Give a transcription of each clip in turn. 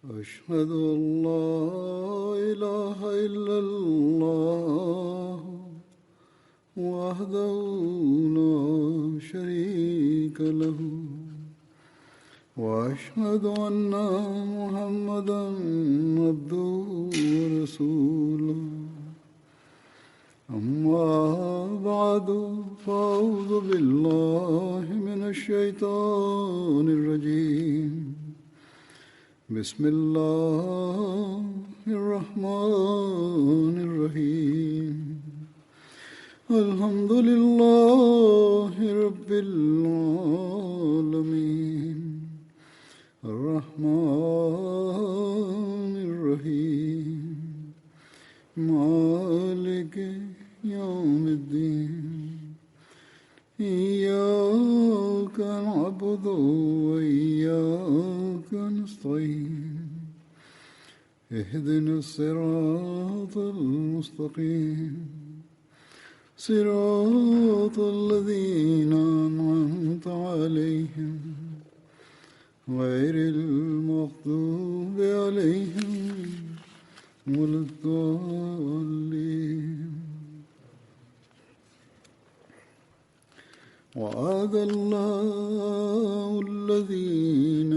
أشهد أن لا إله إلا الله وحده لا شريك له وأشهد أن محمدا عبده ورسوله أما بعد فأعوذ بالله من الشيطان الرجيم بسم الله الرحمن الرحيم الحمد لله رب العالمين الرحمن الرحيم مالك يوم الدين إياك نعبد وإياك نستعين اهدنا الصراط المستقيم صراط الذين أنعمت عليهم غير المغضوب عليهم ولا الضالين وعد الله الذين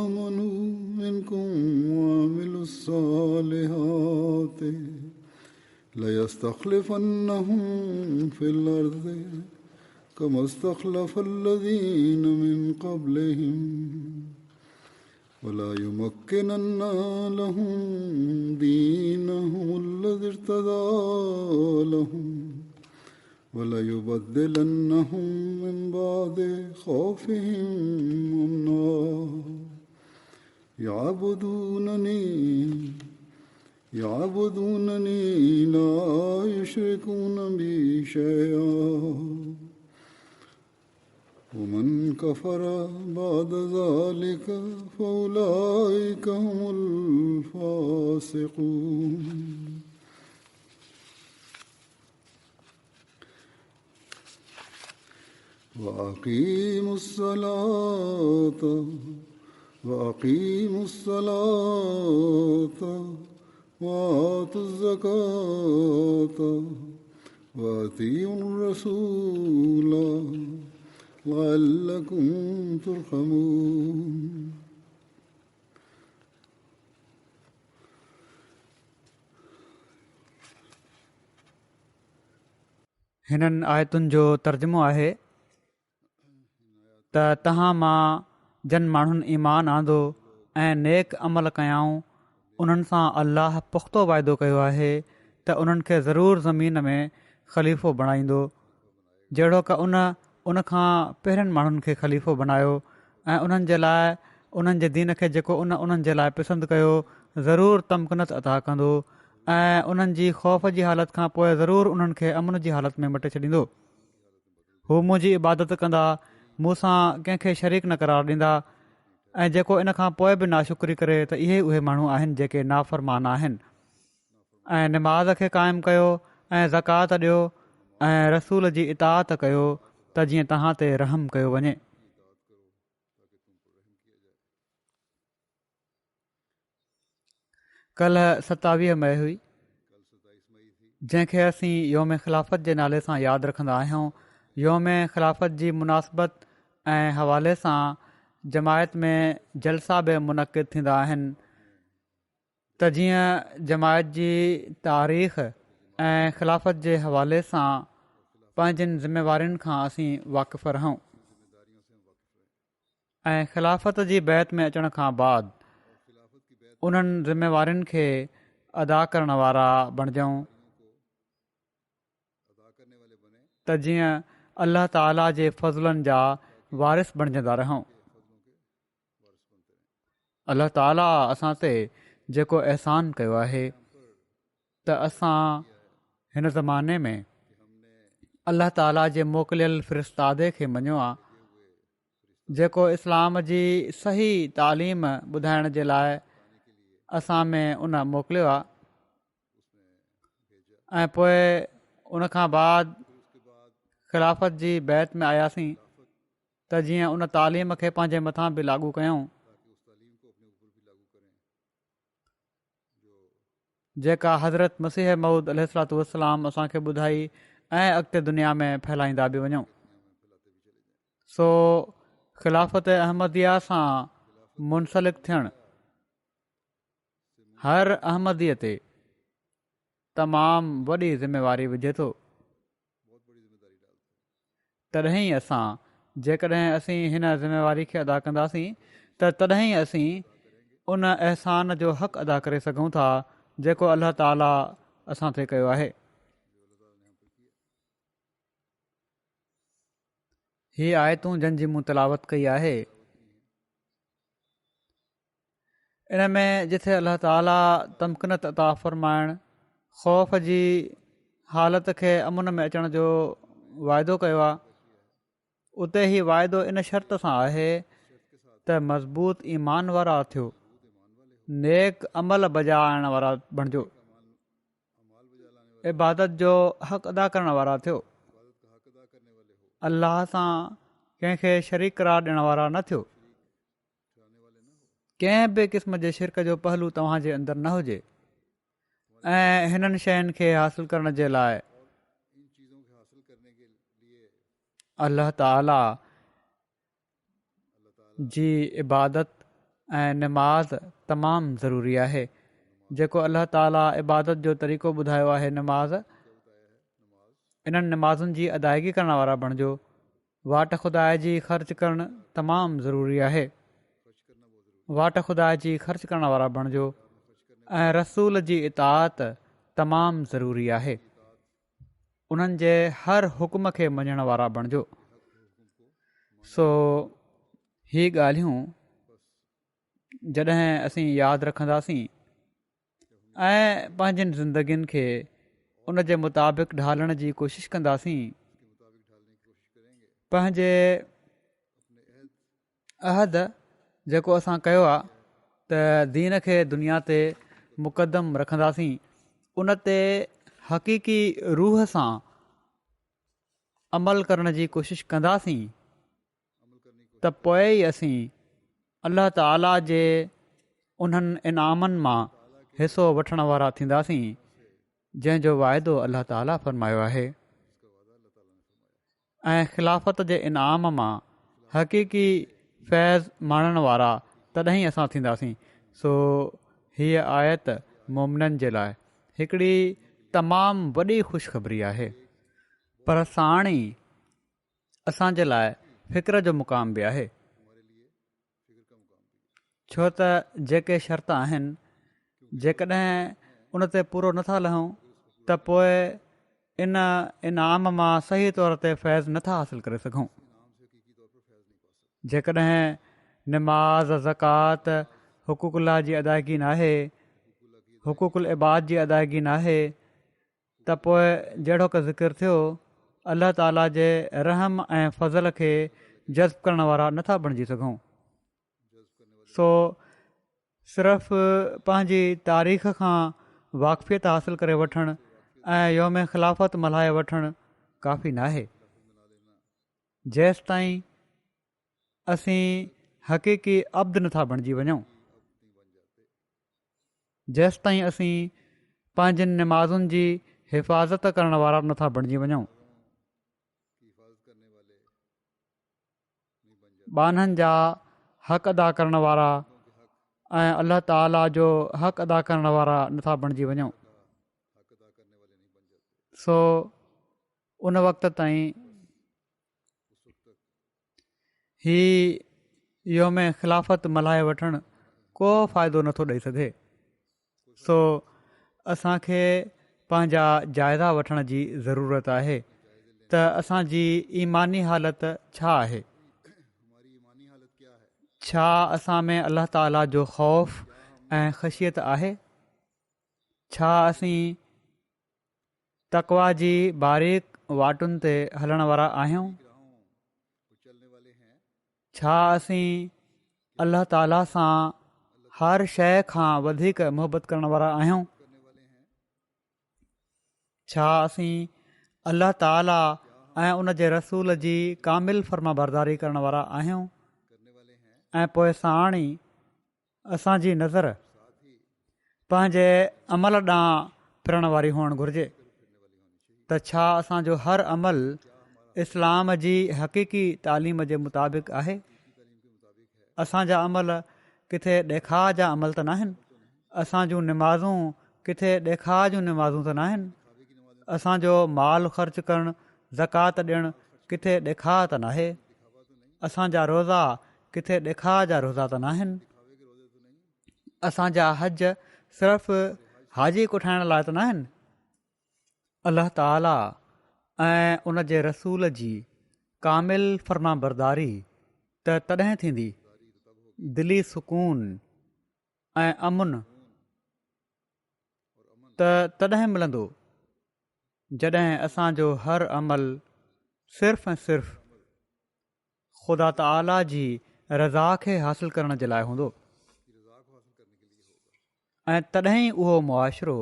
آمنوا منكم وعملوا الصالحات ليستخلفنهم في الأرض كما استخلف الذين من قبلهم ولا يمكنن لهم دينهم الذي ارتضى لهم ولا يبدلنهم من بعد خوفهم أمنا يعبدونني لا يشركون بي شيئا ومن كفر بعد ذلك فأولئك هم الفاسقون وأقيموا الصلاة وآتوا الزكاة وأطيعوا الرسول لعلكم ترحمون हिननि आयतुनि जो तर्जुमो आहे त तव्हां मां जन माण्हुनि ईमान आंदो ऐं नेक अमल कयाऊं उन्हनि सां अल्लाह पुख़्तो वाइदो कयो आहे त उन्हनि खे ज़रूरु ज़मीन में ख़लीफ़ो बणाईंदो जहिड़ो की उन खां पहिरियनि माण्हुनि खे ख़लीफ़ो बणायो ऐं उन्हनि जे लाइ उन्हनि जे दीन खे जेको उन्हनि जे लाइ पसंदि कयो ज़रूरु तमकिनत अता कंदो ऐं उन्हनि जी ख़ौफ़ जी हालति खां पोइ ज़रूरु उन्हनि खे अमन जी हालति में मटे छॾींदो। हू मुंहिंजी इबादत कंदा, मूंसां कंहिंखे शरीक न करार ॾींदा ऐं जेको इन खां पोइ बि नाशुक्री करे त इहे उहे माण्हू आहिनि जेके नाफ़रमान आहिनि। ऐं निमाज़ खे क़ाइमु कयो ऐं ज़कात ॾियो ऐं रसूल जी इताअत कयो त जीअं तव्हां ते रहम कयो वञे। कल्ह 27 मई हुई जंहिंखे असीं योम ख़िलाफ़त जे नाले सां यादि रखंदा आहियूं। योम ख़िलाफ़त जी मुनासिबत ऐं हवाले सां जमायत में जलसा बि मुनक़िद थींदा आहिनि त जीअं जमायत जी तारीख़ ऐं ख़िलाफ़त जे हवाले सां पंहिंजनि ज़िम्मेवारियुनि खां असीं वाक़िफ़ रहूं ऐं ख़िलाफ़त जी बैत में अचण खां बाद उन्हनि ज़िम्मेवारियुनि खे अदा करण वारा बणिजऊं त जीअं अल्लाह ताला जे फज़लनि जा वारिस बणिजंदा रहूं। अल्लाह ताला असां ते जेको अहसान कयो आहे त असां हिन ज़माने में अल्लाह ताला जे मोकिलियल फ़िरिस्तादे खे मञियो आहे जेको इस्लाम जी सही तालीम ॿुधाइण जे लाइ असां में उन मोकिलियो आहे ऐं पोइ उन खां बाद ख़िलाफ़त जी बैत में आयासीं त जीअं उन तालीम खे पंहिंजे मथां बि लागू कयूं जेका हज़रत मसीह मऊद अलैहिस्सलातु वस्सलाम असांखे ॿुधाई ऐं अॻिते दुनिया में फैलाईंदा बि वञूं। सो ख़िलाफ़त अहमदिया सां मुंसलिक थियणु हर अहमदीअ ते तमामु वॾी ज़िमेवारी विझे थो। तॾहिं असां जेकॾहिं असीं हिन ज़िमेवारी खे अदा कंदासीं त तॾहिं असीं उन अहसान जो हक़ अदा करे सघूं था जेको अल्लाह ताला असां ते कयो आहे। हीअ आयतूं जंहिंजी मूं तिलावत कई आहे, इन में जिथे अल्लाह ताला तमकिनत अता फ़रमाइण ख़ौफ़ जी हालत खे अमुन में अचण जो वाइदो कयो आहे, उते ई वाइदो इन शर्त सां आहे त मज़बूत ईमान वारा थियो, नेक अमल बजाइण वारा बणिजो, इबादत जो हक़ अदा करण वारा थियो, अल्लाह सां कंहिंखे शरीक करार ॾियण वारा न थियो, कंहिं बि क़िस्म जे शिरक जो पहलू तव्हांजे अंदरि न हुजे। ऐं हिननि शयुनि खे हासिल करण जे लाइ अल्लाह ताला जी इबादत ऐं नमाज़ तमामु ज़रूरी आहे। जेको अल्लाह ताला इबादत जो तरीक़ो ॿुधायो आहे नमाज़, इन्हनि नमाज़ुनि जी अदायगी करण वारा बणिजो। वाट खुदा जी ख़र्च करणु तमामु ज़रूरी आहे, वाट खुदा जी ख़र्च करण वारा बणिजो। ऐं रसूल जी इताअत तमामु ज़रूरी आहे, उन्हनि जे हर हुकुम खे मञण वारा बणिजो। सो ही ॻाल्हियूं जॾहिं असीं यादि रखंदासीं ऐं पंहिंजनि ज़िंदगियुनि खे उन जे मुताबिक़ ढालण जी कोशिशि कंदासीं, पंहिंजे अहद जेको असां कयो आहे त दीन खे दुनिया ते मुक़दम रखंदासीं, उन ते हक़ीक़ी रूह सां अमल करण जी कोशिशि कंदासीं, त पोइ ई असीं अल्लाह ताला जे उन्हनि इनामनि मां हिसो वठण वारा थींदासीं जंहिंजो वाइदो अल्लाह ताला फ़रमायो आहे। ऐं ख़िलाफ़त जे इनाम मां हक़ीक़ी फैज़ माणण वारा तॾहिं असां थींदासीं। सो हीअ आयत मोमिननि जे लाइ हिकिड़ी तमामु वॾी ख़ुशख़बरी आहे, पर साण ई असांजे लाइ फ़िक्र जो मुक़ाम बि आहे, छो त जेके शर्त आहिनि जेकॾहिं उन ते पूरो नथा लहूं त पोइ इन इनाम मां सही तौर ते फैज़ नथा हासिल करे सघूं। जेकॾहिं नमाज़, ज़कात, हुक़ूक़ुल्लाह जी अदायगी नाहे, हुक़ूक़ुल इबाद जी अदायगी नाहे, त पोइ जहिड़ो क ज़िक्र थियो अल्लाह ताला जे रहम ऐं फज़ल खे जज़्ब करण वारा नथा बणिजी सघूं। सो सिर्फ़ु पंहिंजी तारीख़ खां वाक़फ़ियत हासिल करे वठणु ऐं योम ख़िलाफ़त मल्हाए वठणु काफ़ी नाहे। जेसि ताईं असीं हक़ीक़ी अब्द नथा बणिजी वञूं, जेसि ताईं असीं पंहिंजनि नमाज़ुनि जी हिफ़ाज़त करण वारा नथा बणिजी वञूं, ॿाननि जा हक़ अदा करण वारा ऐं अल्लाह ताला जो हक़ अदा करण वारा नथा बणिजी वञूं, सो उन वक़्त ताईं ही योम ख़िलाफ़त मल्हाए वठणु को फ़ाइदो नथो ॾेई सघे। सो असांखे पंहिंजा जाइज़ा वठण जी ज़रूरत आहे त असांजी ईमानी हालत छा आहे, छा असां में अल्लाह ताला जो ख़ौफ़ ऐं ख़शियत आहे, छा असीं तक़वा जी बारीक वाटुनि ते हलण वारा आहियूं, छा असीं अल्लाह ताला सां हर शइ खां वधीक मुहबत करण वारा आहियूं, छा असीं अल्लाह ताला ऐं उन जे रसूल जी कामिल फर्माबरदारी करण वारा आहियूं ऐं पोइ साण ई असांजी नज़र पंहिंजे अमल ॾांहुं फिरण वारी हुअणु घुरिजे त छा असांजो हर अमल इस्लाम जी हक़ीक़ी तालीम जे मुताबिक़ आहे। असांजा अमल किथे ॾेखार जा अमल त न आहिनि। असां जूं निमाज़ूं किथे ॾेखार जूं निमाज़ूं त न आहिनि। असांजो माल ख़र्च करणु ज़कात ॾियणु किथे ॾेखार त न आहे। असांजा रोज़ा किथे ॾेखार जा रोज़ा त न आहिनि। असांजा हज सिर्फ़ु हाजी कुठाइण लाइ त न आहिनि। अलाह ताला ऐं उन जे रसूल जी कामिल फर्माबरदारी त तॾहिं थींदी, दिली सुकून ऐं अमुन त तॾहिं मिलंदो जॾहिं असांजो हर अमल सिर्फ़ु ऐं सिर्फ़ु ख़ुदा ताला जी रज़ा खे हासिल करण जे लाइ हूंदो ऐं तॾहिं उहो मुआशिरो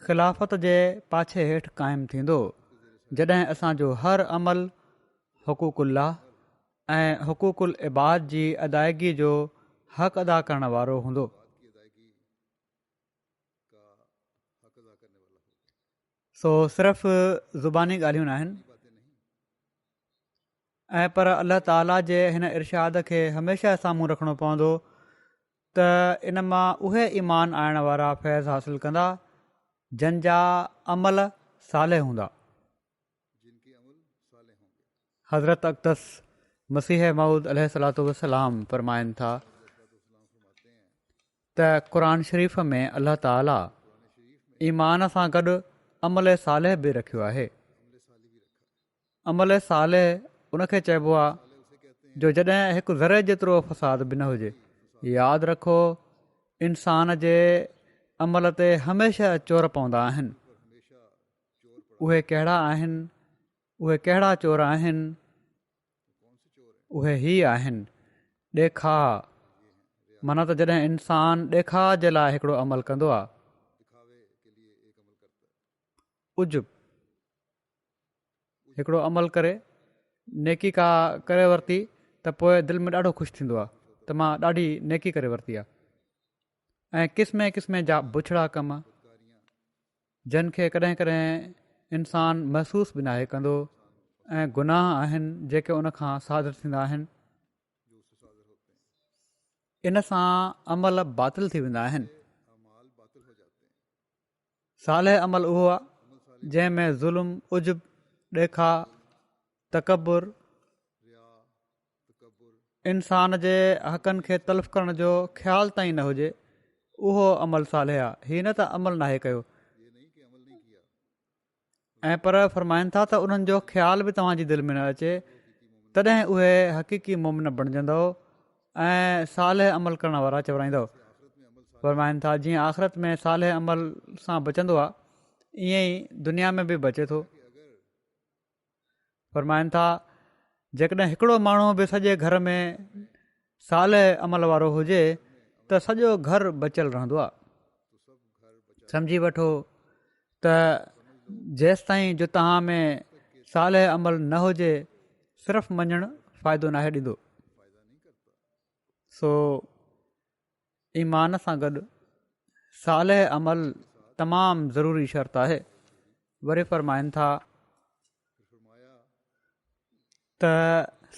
ख़िलाफ़त जे पाछे हेठि क़ाइमु थींदो जॾहिं असांजो हर अमल हुक़ूक़ुल्लाह ऐं हुक़ूक़ुल इबाद जी अदायगी जो हक़ अदा करण वारो हूंदो। सो सिर्फ़ु ज़ुबानी ॻाल्हियूं न आहिनि ऐं पर अल्लाह ताला जे हिन इरशाद खे हमेशह साम्हूं रखणो पवंदो त इन मां उहे ईमान आणण वारा फैज़ हासिल कंदा जंहिंजा अमल साले हूंदा। हज़रत अक़दस मसीह मऊद अलैहिस्सलातु वस्सलाम फरमाइनि था त क़ुर शरीफ़ में अल्लाह ताला ईमान सां गॾु अमल सालेह बि रखियो आहे। अमल सालेह उनखे चइबो आहे जो जॾहिं हिकु ज़रे जेतिरो फ़साद बि न हुजे। यादि रखो इंसान जे अमल ते हमेशह चोर पवंदा आहिनि। उहे कहिड़ा आहिनि? उहे कहिड़ा चोर आहिनि? उहे ही आहिनि ॾेखार। माना त जॾहिं इंसान ॾेखार जे लाइ हिकिड़ो अमल कंदो आहे, उजुब हिकिड़ो अमल करे नेकी का करे वरिती त पोइ दिलि में ॾाढो ख़ुशि थींदो आहे त मां ॾाढी नेकी करे वरिती आहे। ऐं क़िस्मे क़िस्मे जा बुछड़ा कम जिन खे कॾहिं कॾहिं इंसान महसूस बि नाहे कंदो ऐं गुनाह आहिनि जेके उनखां सादिर थींदा आहिनि। इन सां अमल बातिल थी वेंदा आहिनि। सालेह अमल उहो आहे जंहिंमें ज़ुल्म, उजुब, ॾेखा, तकबुर, इंसान जे हक़नि खे तल्फ़ करण जो ख़्यालु ताईं न हुजे, उहो अमल सालेह आहे। हीअ न त अमल नाहे कयो ऐं पर फ़रमाइनि था त उन्हनि जो ख़्याल बि तव्हांजी दिलि में न अचे, तॾहिं उहे हक़ीक़ी मोमिन बणिजंदो ऐं सालेह अमल करण वारा चवराईंदो। फ़रमाइनि था जीअं आख़िरत में सालेह अमल सां बचंदो आहे, ईअं ई दुनिया में बि बचे थो। फ़रमाइनि था जेकॾहिं हिकिड़ो माण्हू बि सॼे घर में सालेह अमल वारो हुजे त सॼो घरु बचियलु रहंदो आहे। सम्झी वठो त जेसि ताईं जो तव्हां में सालेह अमल न हुजे, सिर्फ़ु मञणु फ़ाइदो नाहे ॾींदो। सो ईमान सां गॾु सालेह अमल तमामु ज़रूरी शर्त आहे। वरी फ़रमाइनि था त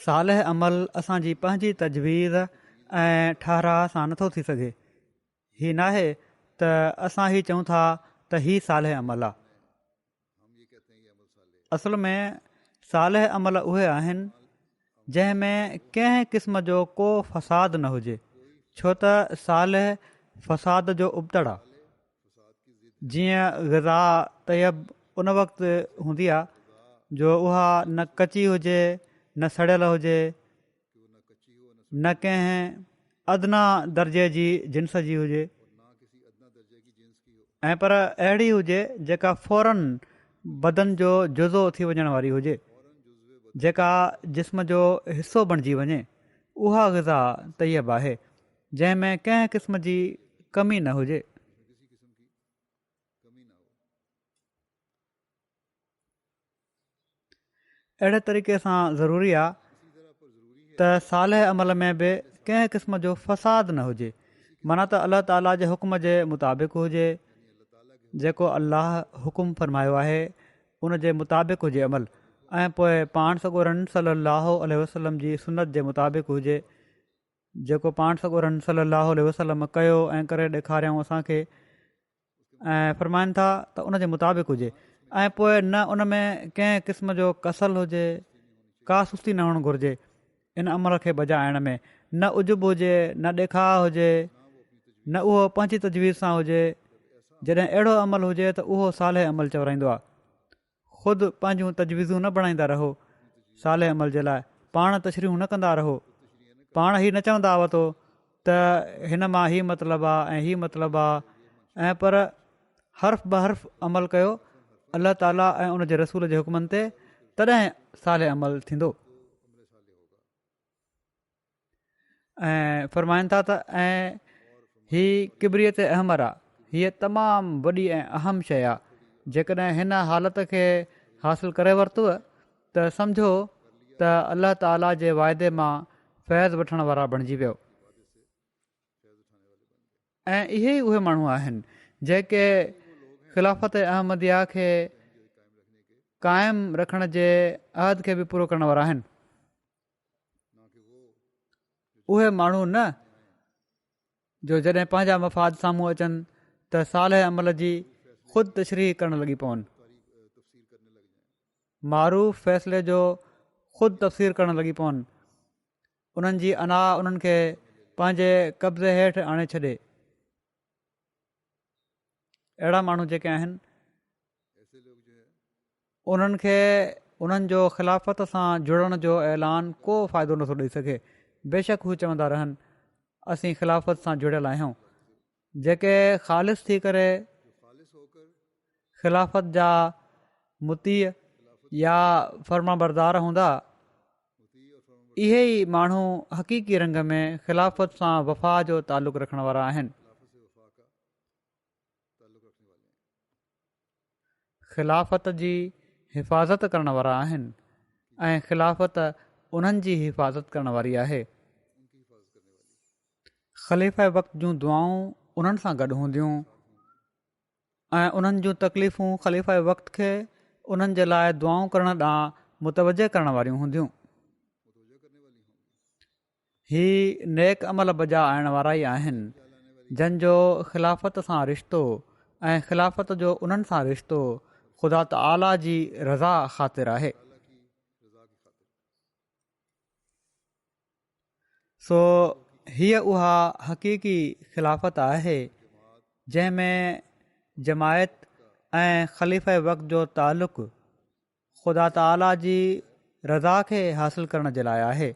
सालेह अमल असांजी पंहिंजी तजवीज़ ऐं ठाराह सां नथो थी सघे। हीअ नाहे त असां ही चऊं था त ही सालेह अमल आहे। असल में सालेह अमल उहे आहिनि जंहिं में कंहिं क़िस्म जो को फ़साद न हुजे, छो त सालेह फ़साद जो उबतड़ आहे। जीअं ग़िज़ा तयब उन वक़्तु हूंदी आहे जो उहा न कची हुजे, न सड़ियल हुजे, न कंहिं अदना दर्जे जी जिन्स जी हुजे, ऐं पर अहिड़ी हुजे जेका फ़ौरन बदन जो जुज़ो थी वञण वारी हुजे, जेका जिस्म जो हिसो बणिजी वञे। उहा ग़िज़ा तयब आहे जंहिं में कंहिं क़िस्म जी कमी न हुजे। अहिड़े तरीक़े सां ज़रूरी आहे त सालह अमल में बि कंहिं क़िस्म जो फ़साद न हुजे, माना त अलाह ताला जे हुकुम जे मुताबिक़ हुजे, जेको अलाह हुकुम फ़रमायो आहे उन जे मुताबिक़ हुजे अमल, ऐं पोइ पाण सॻोरनि सलाहु वसलम जी सुनत जे मुताबिक़ हुजे, जेको पाण सॻोरनि सलाहु वसलम कयो ऐं करे ॾेखारियऊं असांखे ऐं फ़रमाइनि था त उन जे मुताबिक़ हुजे। ऐं पोइ न उन में कंहिं क़िस्म जो कसल हुजे, का सुस्ती न हुअणु घुरिजे इन अमल खे बजाइण में, न उजुब हुजे, न ॾेखाउ हुजे, न उहो पंहिंजी तजवीज़ सां हुजे। जॾहिं अहिड़ो अमल हुजे त उहो साले अमल चवराईंदो आहे। ख़ुदि पंहिंजूं तजवीज़ूं न बणाईंदा रहो साले अमल जे लाइ, पाण तशरीहूं न कंदा रहो, पाण ई न चवंदा वरितो त हिन मां हीउ मतिलबु आहे ऐं हीउ मतिलबु आहे, ऐं पर हर्फ़ ब हर्फ़ अमल कयो अलाह ताला ऐं उन जे रसूल जे हुकमनि ते, तॾहिं साले अमल थींदो। ऐं फ़रमाइनि था त ऐं हीअ किबरियत अहमर आहे, हीअ तमामु वॾी ऐं अहम शइ आहे। जेकॾहिं हिन हालत खे हासिलु करे वरितव त सम्झो त अलाह ताला जे वाइदे मां फैज़ वठण वारा बणिजी वियो। ऐं इहे ई उहे माण्हू आहिनि जेके ख़िलाफ़त अहमदिया खे क़ाइमु रखण जे अहद खे बि पूरो करण वारा आहिनि। उहे माण्हू न जो जॾहिं पंहिंजा मफ़ाद साम्हूं अचनि त सालह अमल जी ख़ुदि तशरीह करणु लॻी पवनि, मारूफ़ फ़ैसिले जो ख़ुदि तफ़सीर करणु लॻी पवनि, उन्हनि जी अना उन्हनि खे पंहिंजे कब्ज़े हेठि आणे छॾे। अहिड़ा माण्हू जेके आहिनि उन्हनि खे उन्हनि जो ख़िलाफ़त सां जुड़ण जो ऐलान को फ़ाइदो नथो ॾेई सघे। बेशक हू चवंदा रहनि असीं ख़िलाफ़त सां जुड़ियल आहियूं। जेके ख़ालिस थी करे ख़िलाफ़त जा मुती या फ़र्मा बरदार हूंदा, इहे ई माण्हू हक़ीक़ी रंग में ख़िलाफ़त सां वफ़ा जो तालुक़ु रखण वारा आहिनि। ख़िलाफ़त जी हिफ़ाज़त करण वारा आहिनि ऐं ख़िलाफ़त उन्हनि जी हिफ़ाज़त करण वारी आहे। ख़लीफ़े वक़्त जूं दुआऊं उन्हनि सां गॾु हूंदियूं ऐं उन्हनि जूं तकलीफ़ूं ख़लीफ़े वक़्त खे उन्हनि जे लाइ दुआऊं करण ॾांहुं मुतवजे करण वारियूं हूंदियूं। ही नेक अमल बजा आणण वारा ई आहिनि जंहिंजो ख़िलाफ़त सां रिश्तो ऐं ख़िलाफ़त जो उन्हनि सां रिश्तो ख़ुदा ताला जी रज़ा ख़ातिर आहे। सो हीअ उहा हक़ीक़ी ख़िलाफ़त आहे जंहिंमें जमायत ऐं ख़लीफ़े वक़्त जो तालुक़ु ख़ुदा ताला जी रज़ा खे हासिलु करण जे लाइ आहे।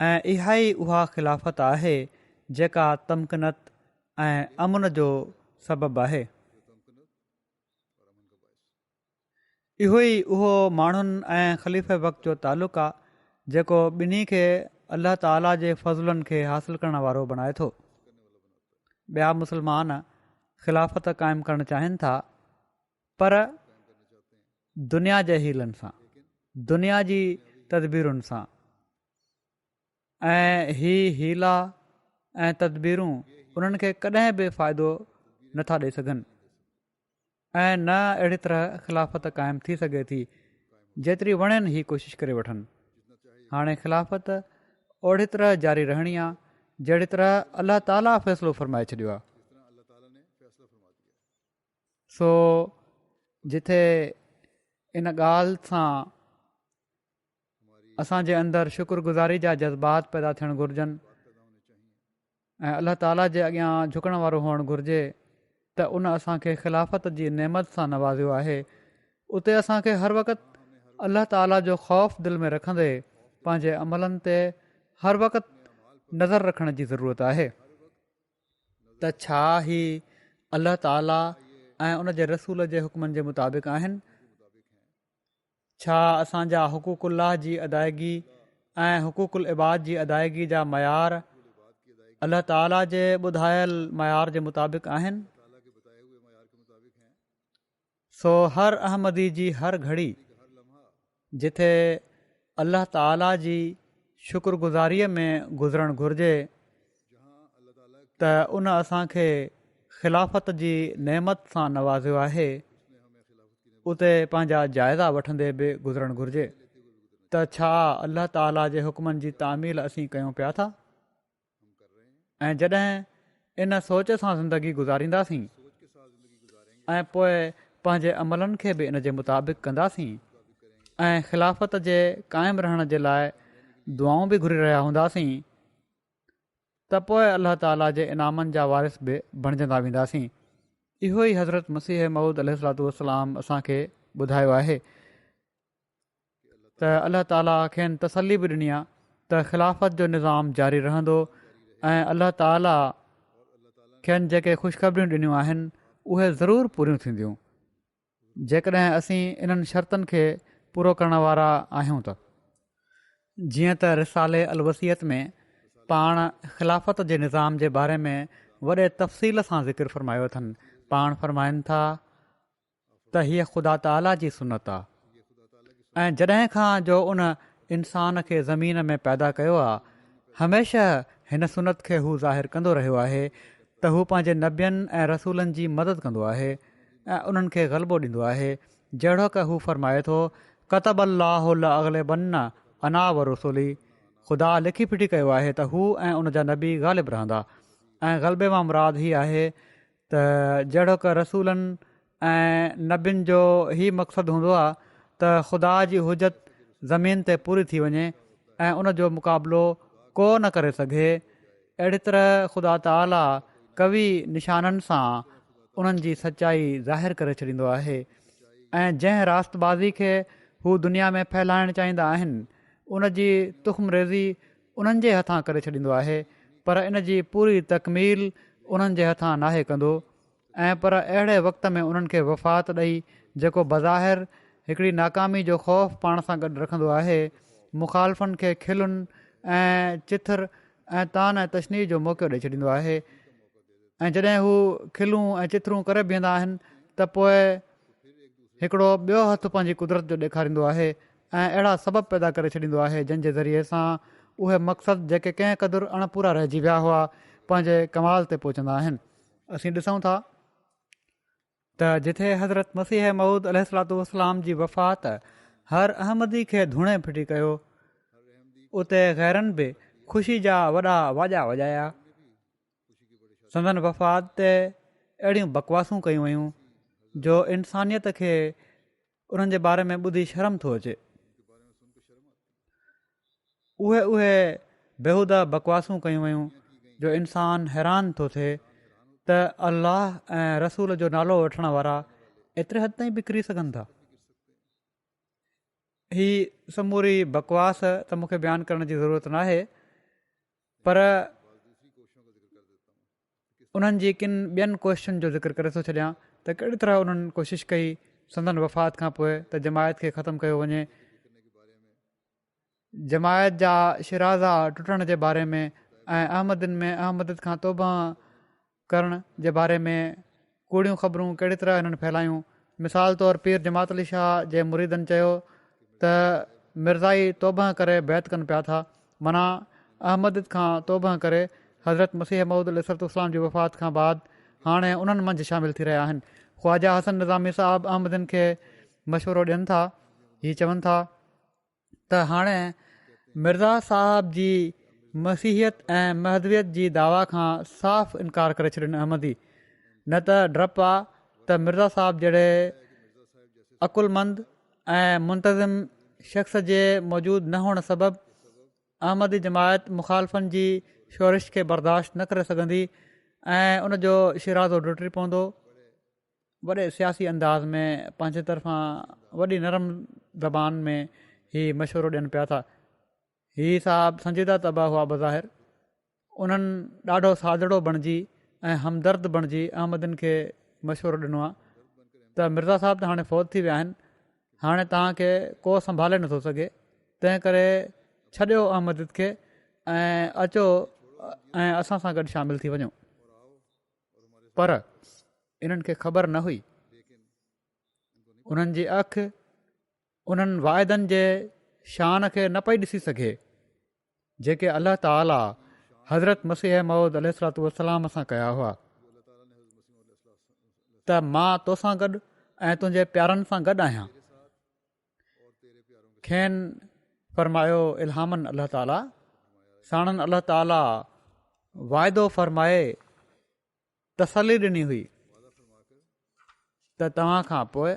ऐं इहा ई उहा ख़िलाफ़त आहे जेका तमकिनत ऐं अमुन जो सबबु आहे। इहो ई उहो माण्हुनि ऐं ख़लीफ़े वक़्त जो तालुक़ु आहे जेको ॿिन्ही खे अल्लाह ताला जे फज़लनि खे हासिलु करण वारो बणाए थो। ॿिया मुस्लमान ख़िलाफ़त क़ाइमु करणु चाहिनि था, पर दुनिया जे हीलनि सां, दुनिया जी तदबीरुनि सां, ऐं हीला ऐं तदबीरूं उन्हनि खे कॾहिं बि फ़ाइदो नथा ॾेई सघनि ऐं न अहिड़ी तरह ख़िलाफ़त क़ाइमु थी सघे थी जेतिरी वणनि ही कोशिशि करे वठनि। हाणे ख़िलाफ़त ओड़ी तरह जारी रहणी आहे जहिड़ी तरह अल्लाह ताला फ़ैसिलो फ़रमाए छॾियो आहे। सो जिथे इन ॻाल्हि सां असांजे अंदरि शुक्रगुज़ारी जा जज़्बात पैदा थियणु घुरिजनि ऐं अल्लाह ताला जे अॻियां झुकण वारो हुअणु घुरिजे त उन असांखे ख़िलाफ़त जी नेमत सां नवाज़ियो आहे। उते असांखे हर वक़्तु अल्लाह ताला जो ख़ौफ़ दिलि में रखंदे पंहिंजे अमलनि ते हर वक़्तु नज़र रखण जी ज़रूरत आहे त छा ही अल्लाह ताला ऐं उन जे रसूल जे हुकमनि जे मुताबिक़ आहिनि। छा असांजा हुक़ूक़ुल्लाह जी अदायगी ऐं हुक़ूक़ुल इबाद जी अदायगी जा मयार अल्लाह ताला जे ॿुधायल मयार जे मुताबिक़ आहिनि। सो हर अहमदी जी हर घड़ी जिथे अल्लाह ताला जी शुक्रगुज़ारीअ में गुज़रणु घुरिजे त उन असांखे ख़िलाफ़त जी नेमत सां नवाज़ियो आहे उते पंहिंजा जाइज़ा वठंदे बि गुज़रणु घुरिजे त छा अल्लाह ताला जे हुकमनि जी तामील असीं कयूं पिया था ऐं जॾहिं इन सोच सां ज़िंदगी गुज़ारींदासीं ऐं पोइ पंहिंजे अमलनि खे बि इन जे मुताबिक़ कंदासीं ऐं ख़िलाफ़त जे क़ाइमु रहण जे लाइ दुआऊं बि घुरी रहिया हूंदासीं त पोइ अल्लाह ताला जे इनामनि जा वारिस बि बणिजंदा वेंदासीं। इहो ई हज़रत मसीह मऊद अलैहिस्सलाम असांखे ॿुधायो आहे त अल्लाह ताला खेनि तसली बि ॾिनी आहे त ख़िलाफ़त जो निज़ाम जारी रहंदो ऐं अल्लाह ताला खेनि जेके ख़ुशख़बरियूं ॾिनियूं आहिनि उहे ज़रूरु पूरियूं थींदियूं जेकॾहिं असीं इन्हनि शर्तनि खे पूरो करण वारा आहियूं त जीअं त रिसाले अलवसियत में पाण ख़िलाफ़त जे निज़ाम जे बारे में वॾे तफ़सील सां ज़िक्र फ़रमायो अथनि। पाण फ़रमाइनि था त हीअ ख़ुदा ताला जी सुनत आहे ऐं जॾहिं खां जो उन इंसान खे ज़मीन में पैदा कयो आहे हमेशह हिन सुनत खे हू ज़ाहिरु कंदो रहियो आहे त हू पंहिंजे नबियनि ऐं रसूलनि जी मदद कंदो आहे ऐं उन्हनि खे ग़लबो ॾींदो आहे जहिड़ो की हू फ़रमाए थो कतब अल्लाहु लअग़लिबन्न अना व रसूली ख़ुदा लिखी फिटी कयो आहे त हू ऐं उन जा नबी ग़ालिब रहंदा ऐं ग़लबे मां मुराद हीअ आहे त जहिड़ो की रसूलनि ऐं नबियुनि जो ई मक़सदु हूंदो आहे त ख़ुदा जी हुजत ज़मीन ते पूरी थी वञे ऐं उन जो मुक़ाबिलो को न करे सघे। अहिड़ी तरह ख़ुदा ताला कवी निशाननि सां उन्हनि जी सचाई ज़ाहिरु करे छॾींदो आहे ऐं जंहिं रास्तबाज़ी खे हू दुनिया में फैलाइणु चाहींदा आहिनि उन जी तुख़्म रेज़ी उन्हनि जे हथां करे छॾींदो आहे पर इन जी पूरी तकमील उन्हनि जे हथां नाहे कंदो ऐं पर अहिड़े वक़्त में उन्हनि खे वफ़ात ॾेई जेको बज़ाहिर हिकिड़ी नाकामी जो ख़ौफ़ पाण सां गॾु रखंदो आहे मुख़ालफ़नि खे खिलुनि ऐं चिथर ऐं तान ऐं तशनीह जो मौक़ो ॾेई छॾींदो आहे ऐं जॾहिं हू खिलूं ऐं चिथरूं करे बीहंदा आहिनि त पोइ हिकिड़ो ॿियो हथु पंहिंजी कुदरत जो ॾेखारींदो आहे ऐं अहिड़ा सबब पैदा करे छॾींदो आहे जंहिंजे ज़रिए सां उहे मक़सद जेके कंहिं क़दुरु अणपूरा रहिजी विया हुआ पंहिंजे कमाल ते पहुचंदा आहिनि। असीं ॾिसूं था त जिथे हज़रत मसीह मऊद अलैहिस्सलाम जी वफ़ात हर अहमदी खे धूणे फिटी कयो उते ग़ैरनि बि ख़ुशी जा वॾा वाॼा वॼाया। संदन वफ़ात ते अहिड़ियूं बकवासूं कयूं वयूं जो इंसानियत खे उन्हनि जे बारे में ॿुधी शर्म थो अचे। उहे बेहूदा बकवासूं कयूं वयूं जो इंसान हैरान थो थिए त अल्लाह ऐं रसूल जो नालो वठण वारा एतिरे हद ताईं बिकिरी सघनि था। ही समूरी बकवास त मूंखे बयानु करण जी ज़रूरत न आहे पर उन्हनि जी किन ॿियनि कोशिशुनि जो ज़िक्र करे थो छॾियां त कहिड़ी तरह उन्हनि कोशिशि कई संदन वफ़ात खां पोइ त जमायत खे ख़तमु कयो वञे। जमायत जा शिराज़ा टुटण जे बारे में ऐं अहमदनि में अहमद खां तौबा करण जे बारे में कूड़ियूं ख़बरूं कहिड़ी तरह हिननि फैलायूं। मिसाल तौरु पीर जमात अली शाह जे मुरीदनि चयो त मिर्ज़ाई तौबा करे बैत कनि पिया था माना अहमद खां तौबा करे हज़रत मसीह मऊद अलैहिस्सलाम जी वफ़ात खां बाद हाणे उन्हनि मंझि शामिलु थी रहिया आहिनि। ख़्वाजा हसन निज़ामी साहब अहमदनि खे मशवरो ॾियनि था हीअ चवनि था त हाणे मिर्ज़ा साहब जी मसीहियत ऐं महदवियत जी दावा खां साफ़ इनकार करे छॾनि अहमदी न त डपु आहे त मिर्ज़ा साहब जहिड़े अकुलमंद ऐं मुंतज़िम शख़्स जे मौजूदु न हुअण सबबि अहमदी जमायत मुख़ालफ़नि जी शोरिश खे बर्दाश्त न करे सघंदी ऐं उनजो शिराज़ो टुटी पवंदो। वॾे सियासी अंदाज़ में पंहिंजे तरफ़ां वॾी नरम ज़बान में हीअ मशवरो ॾियनि पिया था। हीअ साहब संजीदा तबा हुआ बज़ाहिर उन्हनि ॾाढो सादड़ो बणिजी ऐं हमदर्द बणिजी अहमदनि खे मशवरो ॾिनो आहे त मिर्ज़ा साहब त हाणे फ़ौत थी विया आहिनि हाणे तव्हांखे को संभाले नथो सघे तंहिं करे छॾियो अहमद खे ऐं अचो ऐं असां सां गॾु शामिलु थी वञो। पर इन्हनि खे ख़बर न हुई उन्हनि जी अखि उन्हनि वाइदनि जे शान खे न पई ॾिसी सघे जेके अलाह ताला हज़रत मसीह मऊद अलैहिस्सलातु वस्सलाम सां कया हुआ त मां तोसां गॾु ऐं तुंहिंजे प्यारनि सां गॾु आहियां। खेनि फ़रमायो इल्हामन अलाह ताला साणनि अलाह ताला वाइदो फ़रमाए तसली ॾिनी हुई त तव्हां खां पोइ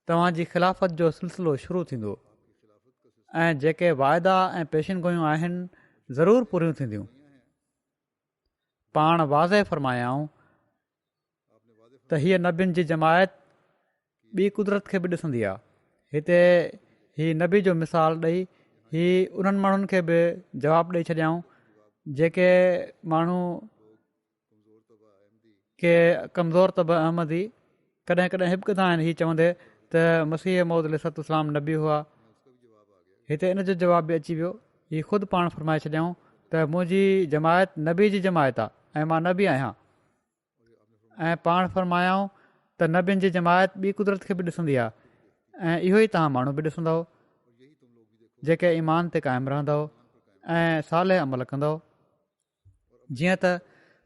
तव्हांजी ख़िलाफ़त जो सिलसिलो शुरू थींदो ऐं जेके वाइदा ऐं पेशिन गोयूं आहिनि ज़रूरु पूरियूं थींदियूं। पाण वाज़े फ़रमायाऊं त हीअ नबियुनि जी जमायत ॿी कुदरत खे बि ॾिसंदी आहे। हिते हीअ नबी जो मिसाल ॾेई हीअ उन्हनि माण्हुनि खे बि जवाबु ॾेई छॾियाऊं जेके माण्हू के कमज़ोर तब अहमदी कॾहिं कॾहिं हिबकंदा आहिनि हीअ चवंदे त मसीह मौद अलैहिस्सलाम नबी हुआ। हिते इन जो जवाब बि अची वियो। हीअ ख़ुदि पाण फ़रमाए छॾियाऊं त मुंहिंजी जमायत नबी जी जमायत आहे ऐं मां नबी आहियां। ऐं पाण फ़रमायाऊं त नबियुनि जी जमायत ॿी कुदरत खे बि ॾिसंदी आहे ऐं इहो ई तव्हां माण्हू बि ॾिसंदव जेके ईमान ते क़ाइमु रहंदव ऐं साले अमल कंदव। जीअं त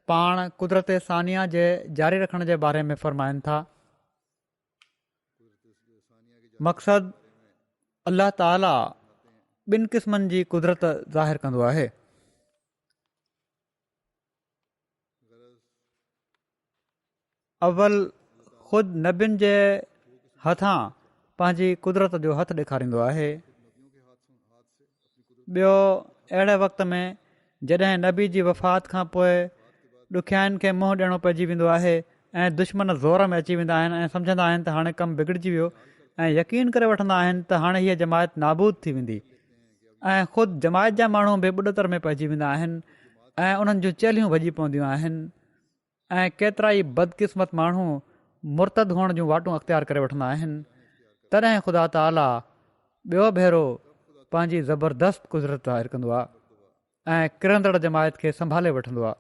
पाण कुदरत सानिया जे जारी रखण जे बारे में फ़रमाइनि था। मक़सदु अल्लाह ताला ॿिनि क़िस्मनि जी कुदरत ज़ाहिर कंदो आहे। अव्वल ख़ुदि नबियुनि जे हथां पंहिंजी कुदरत जो हथु ॾेखारींदो आहे। ॿियो अहिड़े वक़्त में जॾहिं नबी जी वफ़ात खां पोइ ॾुखियाईनि खे मुंहुं ॾियणो पइजी वेंदो आहे ऐं दुश्मन ज़ोर में अची वेंदा आहिनि ऐं सम्झंदा आहिनि त हाणे कमु बिगड़जी वियो ऐं यकीन करे वठंदा आहिनि त हाणे हीअ जमायत नाबूद थी वेंदी ऐं ख़ुदि जमायत जा माण्हू बि ॿुॾतर में पइजी वेंदा आहिनि ऐं उन्हनि जूं चेलियूं भॼी पवंदियूं आहिनि ऐं केतिरा ई बदकिस्मत माण्हू मुर्तद हुअण जूं वाटूं अख़्तियार करे वठंदा आहिनि। तॾहिं ख़ुदा ताला ॿियो भेरो पंहिंजी ज़बरदस्त कुदरत ज़ाहिर कंदो आहे ऐं किरंदड़ जमायत खे संभाले वठंदो आहे।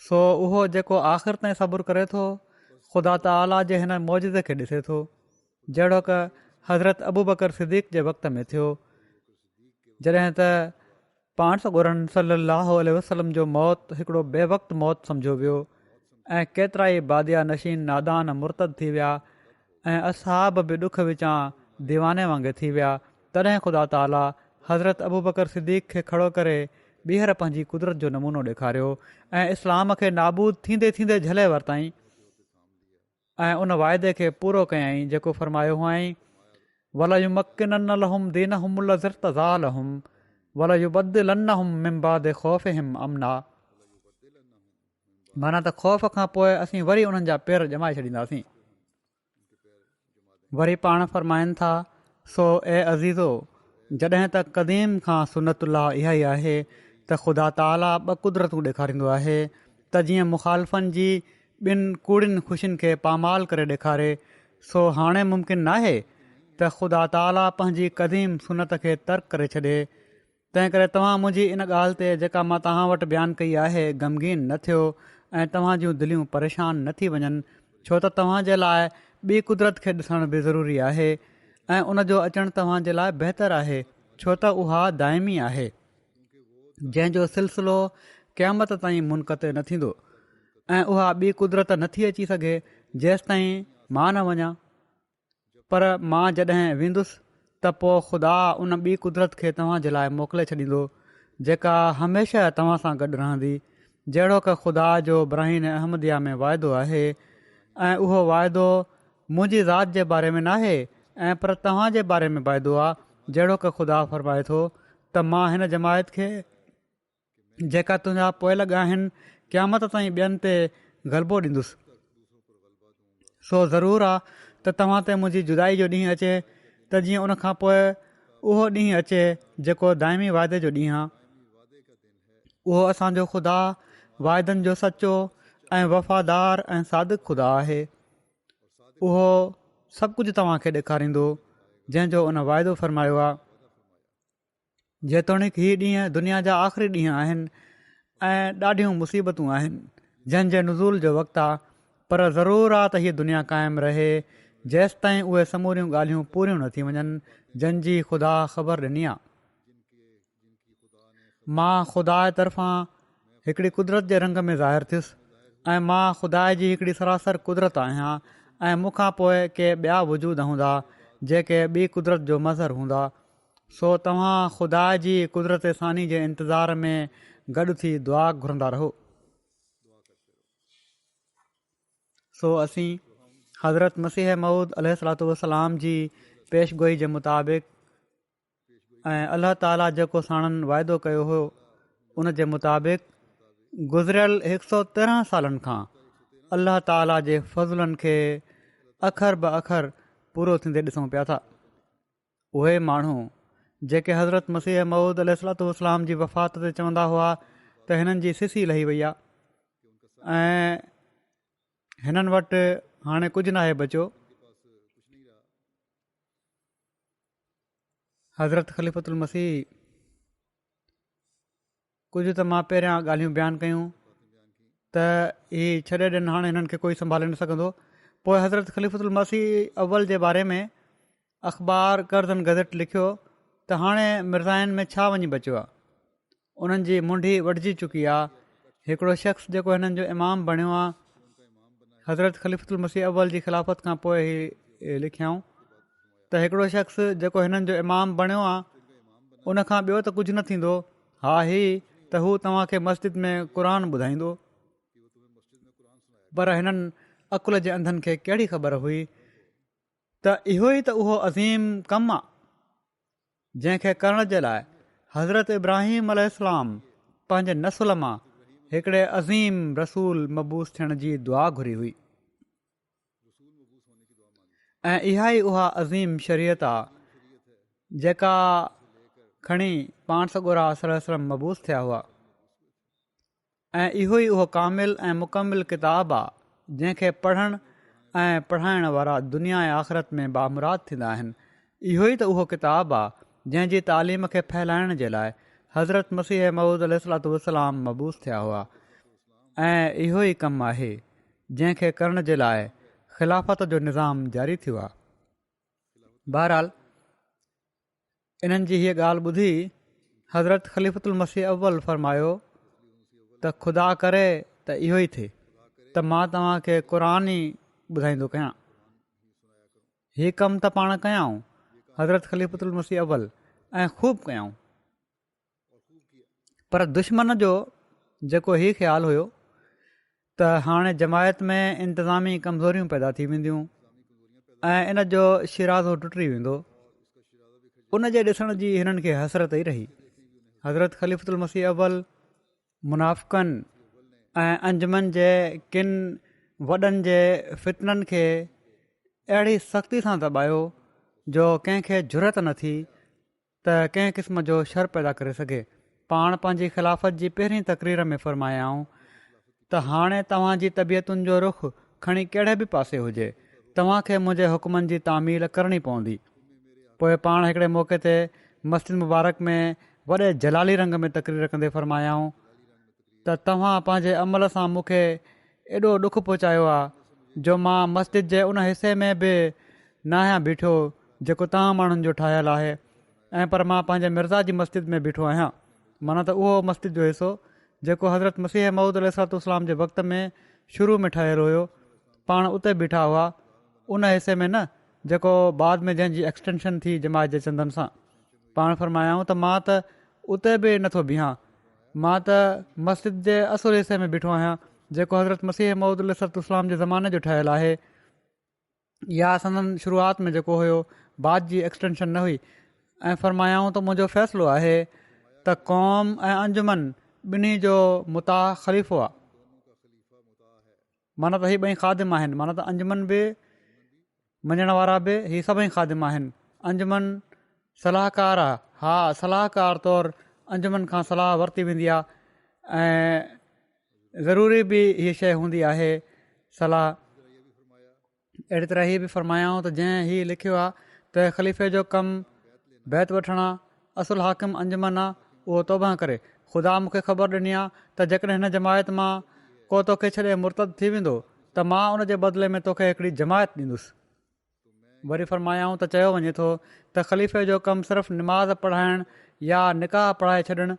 सो उहो जेको आख़िर ताईं सबुरु करे थो ख़ुदा ताला जे हिन मौजज़े खे ॾिसे थो जहिड़ो की हज़रत अबू बकर सिद्दीक़ जे वक़्त में थियो जॾहिं त पाण सॻोरन सलाहु वसलम जो मौत हिकिड़ो बेवक़्तु मौत सम्झो वियो ऐं केतिरा ई बादिया नशीन नादान मुर्तद थी विया ऐं असहाब बि ॾुख विचां दीवाने वांगुरु थी विया। तॾहिं ख़ुदा ताला हज़रत अबू बकर सिद्दीक़ खे खड़ो करे ॿीहर पंहिंजी कुदरत जो नमूनो ॾेखारियो ऐं इस्लाम खे नाबूद थींदे थींदे झले वरिताईं ऐं उन वाइदे खे पूरो कयईं जेको फ़रमायो हुअईं वलयुमक्किनन्न लहुम दीनहुम लज़िर्तज़ालहुम वलयुबद्दिलन्नहुम मिन बादि ख़ौफ़िहिम अमना। माना त ख़ौफ़ खां पोइ असीं वरी उन्हनि जा पेर ॼमाए छॾींदासीं। वरी पाण फ़रमाइनि था सो ए अज़ीज़ो जॾहिं त क़दीम खां सुनतुल्लाह इहा ई आहे त ख़ुदा ताला ॿ कुदरतूं ॾेखारींदो आहे त जीअं मुख़ालफ़नि जी ॿिनि कूड़ियुनि ख़ुशियुनि खे पामाल करे ॾेखारे सो हाणे मुमकिन नाहे त ख़ुदा ताला पंहिंजी क़दीम सुनत खे तर्क करे छॾे। तंहिं करे तव्हां मुंहिंजी इन ॻाल्हि ते जेका मां तव्हां वटि बयानु कई आहे ग़मगीन न थियो ऐं तव्हां जूं दिलियूं परेशान न थी वञनि छो त तव्हां जे लाइ ॿी कुदरत खे ॾिसण बि ज़रूरी आहे ऐं उन जो अचणु तव्हां जे लाइ बहितरु आहे छो त उहा दाइमी आहे जंहिंजो सिलसिलो क़यामत ताईं मुनक़ते न थींदो ऐं उहा ॿी कुदरत नथी अची सघे जेसि ताईं मां न वञा। पर मां जॾहिं वेंदुसि त पोइ ख़ुदा उन ॿी कुदरत खे तव्हां जे लाइ मोकिले छॾींदो जेका हमेशह तव्हां सां गॾु रहंदी जहिड़ो की ख़ुदा जो ब्राहीन अहमदिया में वाइदो आहे ऐं उहो वाइदो मुंहिंजी ज़ात जे बारे में नाहे ऐं पर तव्हां जे बारे में वाइदो आहे जहिड़ो की ख़ुदा फ़रमाए थो त मां हिन जमायत खे जेका तुंहिंजा पोयल आहिनि क़यामत ताईं ॿियनि ते ग़लबो ॾींदुसि। सो ज़रूरु आहे त तव्हां ते मुंहिंजी जुदाई जो ॾींहुं अचे त जीअं उन खां पोइ उहो ॾींहुं अचे जेको दाइमी वाइदे जो ॾींहुं आहे। उहो असांजो ख़ुदा वाइदनि जो सचो ऐं वफ़ादार ऐं सादिक ख़ुदा आहे। उहो सभु कुझु तव्हां खे ॾेखारींदो जंहिंजो उन वाइदो फ़रमायो आहे जेतोणीकि हीअ ॾींहं दुनिया जा आख़िरी ॾींहं आहिनि ऐं ॾाढियूं मुसीबतूं आहिनि जंहिंजे नुज़ूल जो वक़्तु आहे पर ज़रूरु आहे त हीअ दुनिया क़ाइमु रहे जेसि ताईं उहे समूरियूं ॻाल्हियूं पूरियूं न थी वञनि जंहिंजी ख़ुदा ख़बर ॾिनी आहे। मां ख़ुदा जे तरफ़ां हिकिड़ी कुदरत जे रंग में ज़ाहिर थियुसि ऐं मां ख़ुदा जी हिकिड़ी सरासर कुदरत आहियां ऐं मूंखां पोइ के ॿिया वजूद हूंदा जेके ॿी कुदरत जो मज़हर हूंदा। सो तव्हां ख़ुदा जी कुदरत सानी जे इंतज़ार में गॾु थी दुआ घुरंदा रहो। सो असीं हज़रत मसीह मऊद अलैहिस्सलातु वसलाम जी पेशगोई जे मुताबिक़ ऐं अल्लाह ताला जेको साणनि वाइदो कयो हो उन जे मुताबिक़ गुज़िरियल 113 सालनि खां अल्लाह ताला जे फज़लनि खे अखर ब अखर पूरो थींदे ॾिसूं पिया था। उहे माण्हू जेके हज़रत मसीह मऊद अलैहिस्सलातु वसलाम जी वफ़ात ते चवंदा हुआ त हिननि जी सिसी लही वई आहे ऐं हिननि वटि हाणे कुझु न आहे बचियो। हज़रत ख़लीफ़तुल मसीह कुझु त मां पहिरियां ॻाल्हियूं बयानु कयूं त हीअ छॾे ॾियनि, हाणे हिननि खे कोई संभाले न सघंदो। पोइ हज़रत ख़लीफ़तुल मसीह अव्वल जे बारे में अख़बार कर्ज़न गज़ट लिखियो त हाणे मिर्ज़ाइन में छा वञी बचियो आहे, उन्हनि जी मुंडी वढिजी चुकी आहे। हिकिड़ो शख़्स जेको हिननि जो इमाम बणियो आहे, हज़रत ख़लीफ़तुल मसीह अव्वल जी ख़िलाफ़त खां पोइ ई लिखियाऊं त हिकिड़ो शख़्स जेको हिननि जो इमाम बणियो आहे उनखां ॿियो त कुझु न थींदो, हा ही त हू तव्हांखे मस्जिद में क़ुर ॿुधाईंदो। पर हिननि अकुल जे अंधनि खे कहिड़ी ख़बर हुई त इहो ई त उहो अज़ीम कमु आहे जंहिंखे करण जे लाइ हज़रत इब्राहिम अलैहिस्सलाम पंहिंजे नसुल मां हिकिड़े अज़ीम रसूल मबूस थियण जी दुआ घुरी हुई। ऐं इहा ई उहा अज़ीम शरीयत आहे जेका खणी पाण सॻोरा सलम मबूस थिया हुआ ऐं इहो ई उहो कामिल ऐं मुकमिल किताबु आहे जंहिंखे पढ़णु ऐं पढ़ाइण वारा दुनिया ऐं आख़िरत में बामुराद थींदा आहिनि। इहो ई त उहो किताबु आहे जंहिंजी तालीम खे फैलाइण जे लाइ हज़रत मसीह मऊद अलैहिस्सलातु वसलाम मबूस थिया हुआ ऐं इहो ई कमु आहे जंहिंखे करण जे लाइ ख़िलाफ़त जो निज़ाम जारी थियो आहे। बहरहाल इन्हनि जी हीअ ॻाल्हि ॿुधी हज़रत ख़लीफ़तुल मसीह अव्वल फ़रमायो त ख़ुदा करे त इहो ई थिए त मां तव्हांखे क़ुर ई ॿुधाईंदो कयां। हीअ कमु त पाण कयाऊं हज़रत ख़लीफ़तुल मसीह अव्वल ऐं ख़ूब कयाऊं। पर दुश्मन जो जेको हीउ ख़्यालु हुयो त हाणे जमायत में इंतिज़ामी कमज़ोरियूं पैदा थी वेंदियूं ऐं इन जो शिराज़ो टुटी वेंदो, उन जे ॾिसण जी हिननि खे हसरत ई रही। हज़रत ख़लीफ़तुल मसीह अव्वल मुनाफ़िक़नि ऐं अंजुमन जे किन वॾनि जे फितननि खे अहिड़ी सख़्ती सां दॿायो जो कंहिंखे ज़रूरत न थी त कंहिं क़िस्म जो शर पैदा करे सघे। पाण पंहिंजी ख़िलाफ़त जी पहिरीं तक़रीर में फ़रमायाऊं त हाणे तव्हांजी तबियतुनि जो रुख़ खणी कहिड़े बि पासे हुजे, तव्हांखे मुंहिंजे हुकमनि जी तामील करणी पवंदी। पोइ पाण हिकिड़े मौक़े ते मस्जिद मुबारक में वॾे जलाली रंग में तक़रीर कंदे फ़रमायाऊं त तव्हां पंहिंजे अमल सां मूंखे एॾो ॾुखु पहुचायो आहे जो मां मस्जिद जे उन हिसे में बि न आहियां बीठो जेको तव्हां माण्हुनि जो ठाहियलु आहे, ऐं पर मां पंहिंजे मिर्ज़ा जी मस्जिद में बीठो आहियां। माना त उहो मस्जिद जो हिसो जेको हज़रत मसीह मऊद अलैहिस्सलातु वस्सलाम जे वक़्त में शुरू में ठहियलु हुयो, पाण उते बीठा हुआ उन हिसे में न जेको बाद में जंहिंजी एक्सटेंशन थी जमायत जे चंदनि सां। पाण फ़रमायाऊं त मां त उते बि नथो बीहां, मां त मस्जिद जे असुल हिसे में बीठो आहियां जेको हज़रत मसीह मऊद अलैहिस्सलातु वस्सलाम जे ज़माने जो ठहियलु आहे। या संदन शुरूआत में जेको हुयो बाद जी एक्सटेंशन न हुई। ऐं फ़रमायाऊं त मुंहिंजो फ़ैसिलो आहे त क़ौम ऐं अंजुमन ॿिन्ही जो मुता ख़लीफ़ो आहे। माना त हीअ ॿई ख़ादिम आहिनि, माना त अंजुमन बि मञण वारा बि हीअ सभई ख़ादिम आहिनि। अंजुमन सलाहकार आहे, हा सलाहकार तौरु अंजुमन खां सलाह वरिती वेंदी आहे ऐं ज़रूरी बि हीअ शइ हूंदी आहे सलाह। अहिड़ी तरह हीअ बि फ़रमायाऊं त जंहिं हीअ लिखियो आहे त ख़लीफ़े जो कमु बैत वठणु आहे, असुल हाकिम अंजुमन आहे, उहो तौबा करे। ख़ुदा मूंखे ख़बर ॾिनी आहे त जेकॾहिं हिन जमायत मां को तोखे छॾे मुर्तद थी वेंदो त मां उन जे बदिले में तोखे हिकिड़ी जमायत ॾींदुसि। वरी फरमायाऊं त चयो वञे थो त ख़लीफ़े जो कमु सिर्फ़ु निमाज़ पढ़ाइणु या निकाह पढ़ाए छॾणु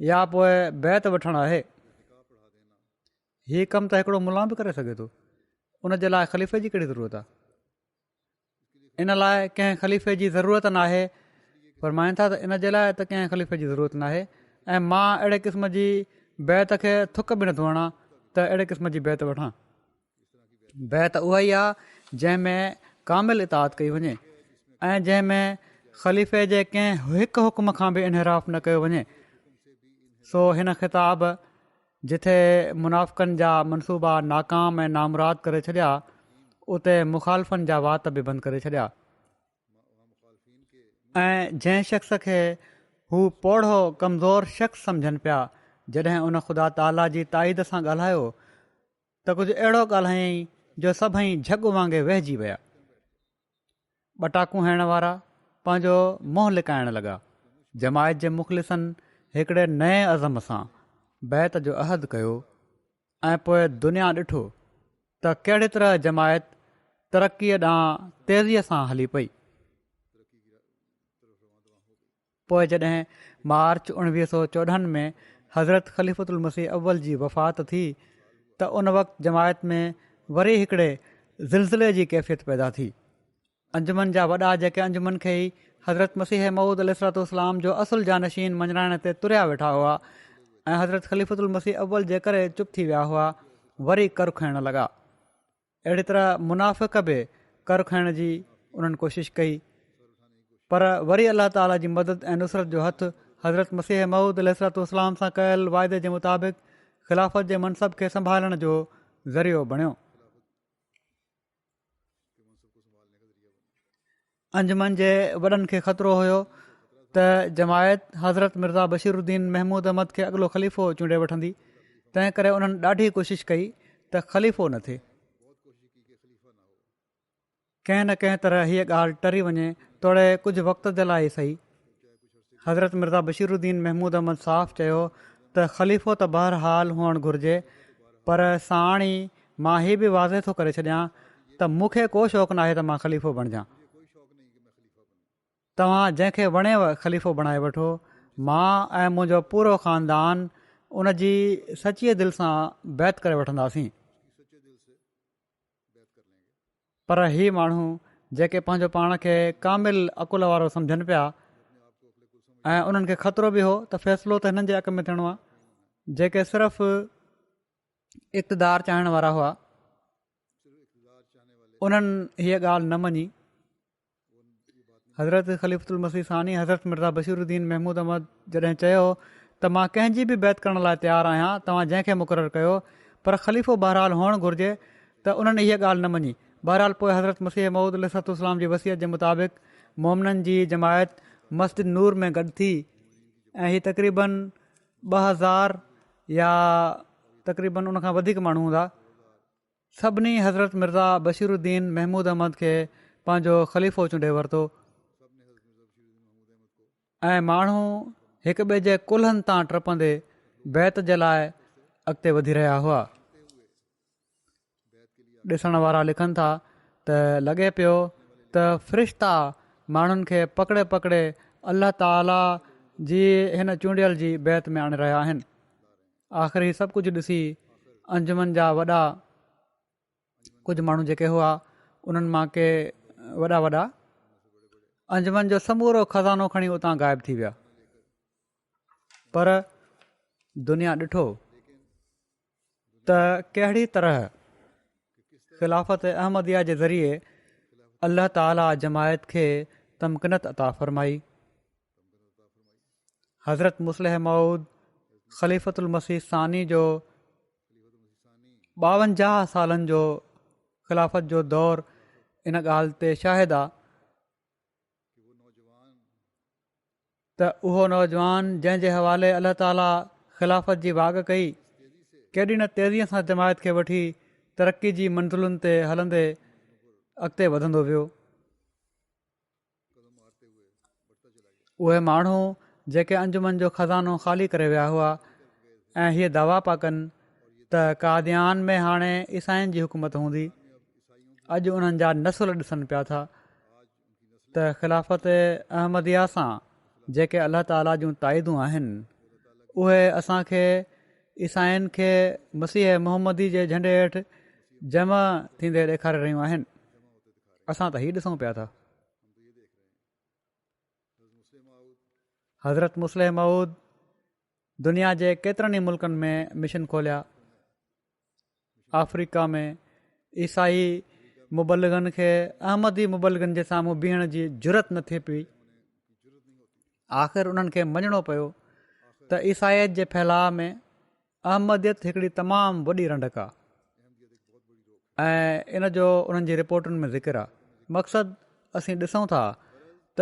या पोइ बैत वठणु आहे। हीउ कमु त हिकिड़ो मुला बि करे सघे थो। उन जे लाइ ख़लीफ़े जी कहिड़ी ज़रूरत आहे? इन लाइ कंहिं ख़लीफ़े जी ज़रूरत न आहे। फरमाइनि था त इन जे लाइ त कंहिं ख़लीफ़े जी ज़रूरत न आहे। ऐं मां अहिड़े क़िस्म जी बैत खे थुक बि नथो हणां त अहिड़े क़िस्म जी बैत वठां। बैत उहा ई आहे जंहिंमें कामिल इताद कई वञे ऐं जंहिंमें ख़लीफ़े जे कंहिं हिकु हुकुम खां बि इनहराफ़ न कयो वञे। सो हिन ख़िताब जिथे मुनाफ़िक़नि जा मनसूबा नाकाम ऐं नामुराद करे छॾिया, उते मुख़ालफ़नि जा वात बि बंदि करे छॾिया। ऐं जंहिं शख़्स खे हू पोढ़ो कमज़ोर शख़्स सम्झनि पिया, जॾहिं उन ख़ुदा ताला जी ताईद सां ॻाल्हायो त कुझु अहिड़ो ॻाल्हायईं जो सभई झग वांगुरु वहिजी विया। ॿटाकूं हणण वारा पंहिंजो मुंहुं लिकाइण लॻा। जमायत जे मुख़लिसनि हिकिड़े नए अज़म सां बैत जो अहद कयो ऐं पोइ दुनिया ॾिठो त कहिड़ी तरह जमायत तरक़ीअ ॾांहुं तेज़ीअ सां हली पई। पोइ जॾहिं मार्च 1914 में हज़रत ख़लीफ़तुल मसीह अव्वल जी वफ़ात थी त उन वक़्तु जमायत में वरी हिकिड़े ज़िलज़िले जी कैफ़ियत पैदा थी। अंजुमन जा वॾा जेके अंजुमन खे ई हज़रत मसीह मऊद अलैहिस्सलाम जो असुल जानशीन मञाइण ते तुरिया वेठा हुआ ऐं हज़रत ख़लीफ़तुल मसीह अव्वल जे करे चुप थी विया हुआ, वरी कर खणण लॻा। अहिड़ी तरह मुनाफ़िक़ बि कर खणण जी उन्हनि कोशिशि कई, पर वरी अल्लाह ताला जी मदद ऐं नुसरत जो हथु हज़रत मसीह मऊद अलैहिस्सलाम सां कयल वाइदे जे मुताबिक़ ख़िलाफ़त जे मनसब खे संभालण जो ज़रियो बणियो। अंजुमन जे वॾनि खे ख़तरो हुयो त जमायत हज़रत मिर्ज़ा बशीरुद्दीन महमूद अहमद खे अॻिलो ख़लीफ़ो चूंडे वठंदी। तंहिं करे उन्हनि ॾाढी कोशिशि कई त ख़लीफ़ो न थिए। कंहिं न कंहिं तरह हीअ ॻाल्हि टरी वञे, तोड़े कुझु वक़्त जे लाइ सही। हज़रत मिर्ज़ा बशीरुद्दीन महमूद अहमद साफ़ चयो त ख़लीफ़ो त बहरहाल हुअणु घुरिजे, पर साण ई मां हीअ बि वाज़े थो करे छॾियां त मूंखे को शौक़ु नाहे त मां ख़लीफ़ो बणिजां। तव्हां जंहिंखे वणेव ख़लीफ़ो बणाए वठो। मां ऐं मुंहिंजो पूरो ख़ानदान उन जी सचीअ दिलि सां बैत करे वठंदासीं। पर ही माण्हू जेके पंहिंजो पाण खे कामिल अकुल वारो सम्झनि पिया ऐं उन्हनि खे ख़तरो बि हो त फ़ैसिलो त हिननि जे हक़ में थियणो आहे, जेके सिर्फ़ु इक़्तिदार चाहीण वारा हुआ, उन्हनि हीअ ॻाल्हि न मञी। हज़रत ख़लीफ़तुल मसीह सानी हज़रत मिर्ज़ा बशीरुद्दीन महमूद अहमद जॾहिं चयो त मां कंहिंजी बि बैत करण लाइ तयारु आहियां, तव्हां जंहिंखे मुक़ररु कयो, पर ख़लीफ़ो बहरहाल हुअणु घुरिजे, त उन्हनि हीअ ॻाल्हि न मञी। बहरहाल पोइ हज़रत मसीह मऊद अलैहिस्सलाम जी वसियत जे मुताबिक़ मोमिननि जी जमायत मस्जिद नूर में गॾु थी ऐं हीअ तक़रीबन 2000 या तक़रीबन उन खां वधीक माण्हू हूंदा। सभिनी हज़रत मिर्ज़ा बशीरुद्दीन महमूद अहमद खे पंहिंजो ख़लीफ़ो चूंडे वरितो ऐं माण्हू हिक ॿिए जे कुल्हनि तां टपंदे बैत जे लाइ अॻिते वधी रहिया हुआ। ॾिसण वारा लिखनि था त लॻे पियो त फ़रिश्ता माण्हुनि खे पकिड़े पकिड़े अल्लाह ताला जी हिन चूंडियल जी बैत में आणे रहिया आहिनि। आख़िरी सभु कुझु ॾिसी अंजुमन जा वॾा कुझु माण्हू जेके हुआ, उन्हनि मां के वॾा अंजुमन जो समूरो खज़ानो खणी उतां ग़ाइब थी विया। पर दुनिया ॾिठो त कहिड़ी तरह ख़िलाफ़त अहमदिया जे ज़रिए अल्लाह ताला जमायत खे तमकिनत अता फ़रमाई। हज़रत मुस्लिह मऊद ख़लीफ़तुल मसीह सानी जो 52 सालनि जो ख़िलाफ़त जो दौरु इन ॻाल्हि ते शाहिद आहे त उहो नौजवान जंहिंजे हवाले अल्लाह ताला ख़िलाफ़त जी वाग कई, केॾी न तेज़ीअ सां जमायत खे वठी तरक़ी जी मंज़िलुनि ते हलंदे अॻिते वधंदो वियो। उहे माण्हू जेके अंजुमन जो खज़ानो ख़ाली करे विया हुआ ऐं हीअ दावा पिया कनि त त कादियान में हाणे ईसाइनि जी हुकूमत हूंदी। अॼु उन्हनि जा नसुल ॾिसनि पिया था त ख़िलाफ़त अहमदिया सां जेके अलाह ताला जूं ताईदूं आहिनि उहे असांखे ईसाइनि खे मसीह मोहम्मदी जे झंडे हेठि जमा थींदे ॾेखारे रहियूं आहिनि। असां त हीउ ॾिसूं पिया था। हज़रत मुस्लिम मऊद दुनिया जे केतिरनि ई मुल्कनि में मिशन खोलिया। अफ्रीका में ईसाई मुबलगनि खे अहमदी मुबलगनि जे साम्हूं बीहण जी ज़रूरत न थिए पई। आख़िर उन्हनि खे मञणो पियो त ईसाइत जे फैलाउ में अहमदियत हिकिड़ी तमामु वॾी रंडक आहे ऐं इन जो उन्हनि जी रिपोर्टुनि में ज़िक्र आहे। मक़सदु असीं ॾिसूं था त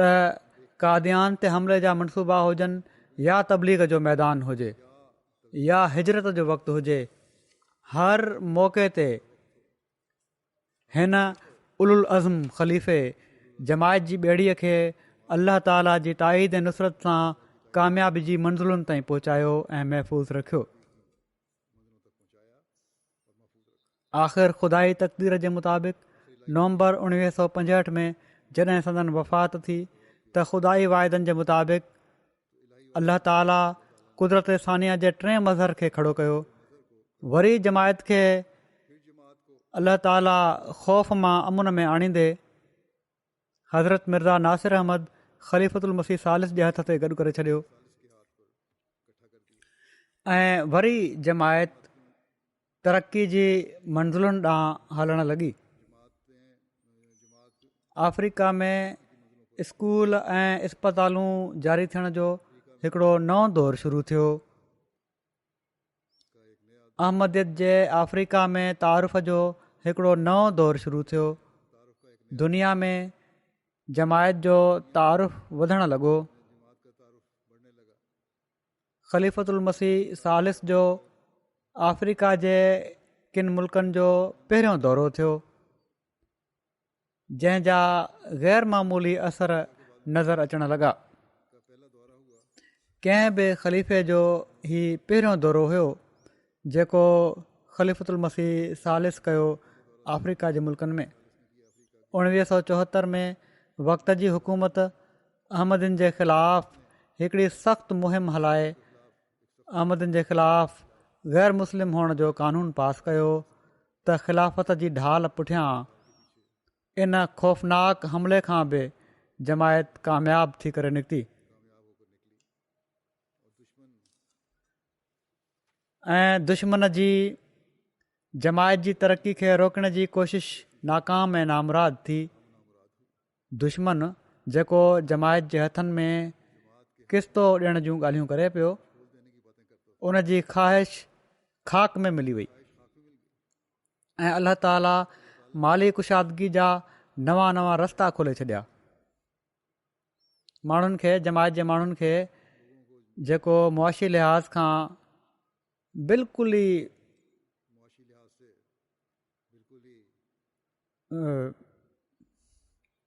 कादियान ते हमले जा मनसूबा हुजनि या तबलीग जो मैदान हुजे या हिजरत जो वक़्तु हुजे, हर मौक़े ते हिन उलुल अज़म ख़लीफ़े जमायत जी ॿेड़ीअ खे अल्लाह ताला जी ताईद ऐं नुसरत सां कामयाबी जी मंज़िलुनि ताईं पहुचायो ऐं महफ़ूज़ रखियो। आख़िर ख़ुदाई तक़दीर जे मुताबिक़ नवंबर 1965 में जॾहिं संदन वफ़ात थी त ख़ुदाई वाइदनि जे मुताबिक़ अल्लाह ताला कुदरत सानिया जे 3 मज़हर खे खड़ो कयो। वरी जमायत खे अल्लाह ताला ख़ौफ़ मां अमुन में आणींदे हज़रत मिर्ज़ा नासिर अहमद ख़लीफ़तुल मसीह सालिस जे हथ ते गॾु करे छॾियो ऐं वरी जमायत तरक़ी जी मंज़िलुनि ॾांहुं हलणु लॻी। अफ्रीका में स्कूल ऐं इस्पतालूं जारी थियण जो हिकिड़ो नओं दौरु शुरू थियो। अहमदियत जे अफ्रीका में तारुफ़ जो हिकिड़ो नओं दौरु शुरू थियो। दुनिया में जमायत जो तारुफ़ वधणु लॻो। ख़लीफ़तुल मसीह सालिस जो अफ्रीका जे किन मुल्कनि जो पहिरियों दौरो थियो जंहिंजा ग़ैर मामूली असर नज़र अचणु लॻा। कंहिं बि ख़लीफ़े जो ही पहिरियों दौरो हुयो जेको ख़लीफ़तुल मसीह सालिस कयो अफ्रीका जे मुल्कनि में। 1974 में वक़्त जी हुकूमत अहमदिन जे ख़िलाफ़ हिकिड़ी सख़्तु मुहिम हलाए अहमदिन जे ख़िलाफ़ ग़ैर मुस्लिम हुअण जो क़ानून पास कयो त ख़िलाफ़त जी ढाल पुठियां इन ख़ौफ़नाक हमले खां बि जमायत कामयाब थी करे निकिती ऐं दुश्मन जी जमायत जी तरक़ी खे रोकण जी कोशिश नाकाम ऐं नामुराद थी। दुश्मन जेको जमायत जे हथनि में किस्तो ॾियण जूं ॻाल्हियूं करे पियो उन जी ख़्वाहिश खाक में मिली वई ऐं अल्लाह ताला माली कुशादगी जा नवां रस्ता खोले छॾिया। माण्हुनि खे जमायत जे माण्हुनि खे जेको मुआशी लिहाज़ खां बिल्कुलु ई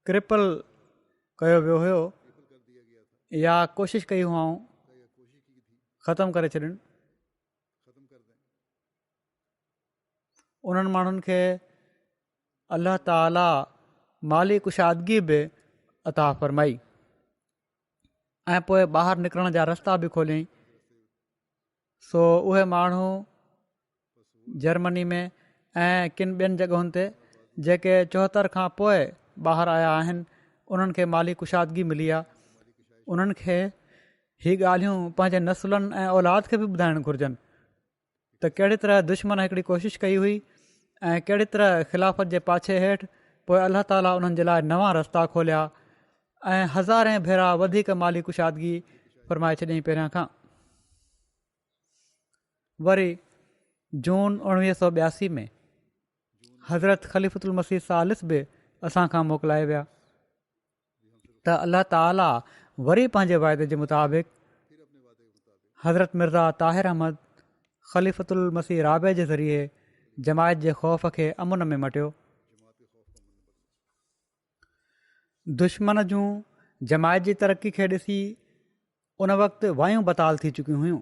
क्रिपल कयो वियो हुयो या कोशिशि कई हुआ ख़तमु करे छॾनि। उन्हनि माण्हुनि खे अल्लाह ताला माली कुशादगी बि अता फ़रमाई ऐं पोइ ॿाहिरि निकिरण जा रस्ता बि खोलियईं। सो उहे माण्हू जर्मनी में ऐं किन ॿियनि जॻहुनि ते जेके 74 खां पोइ ॿाहिरि आया आहिनि उन्हनि खे माली कुशादगी मिली आहे। उन्हनि खे हीअ ॻाल्हियूं पंहिंजे नसुलनि ऐं औलाद खे बि ॿुधाइणु घुरिजनि त कहिड़ी तरह दुश्मन हिकिड़ी कोशिशि कई हुई ऐं कहिड़ी तरह ख़िलाफ़त जे पाछे हेठि पोइ अल्लाह ताला उन्हनि जे लाइ नवां रस्ता खोलिया ऐं हज़ारे भेरा वधीक माली कुशादगी फ़रमाए छॾियईं पहिरियां खां। वरी जून 1982 में हज़रत ख़लीफ़तुल मसीह सालिस बि असां खां मोकिलाए विया त अल्लाह ताला वरी पंहिंजे वाइदे जे मुताबिक़ हज़रत मिर्ज़ा ताहिर अहमद ख़लीफ़तुल मसीह राबे जे ज़रिए जमायत जे ख़ौफ़ खे अमुन में मटियो। दुश्मन जूं जमायत जी तरक़ी खे ॾिसी उन वक़्तु वायूं बताल थी चुकियूं हुयूं।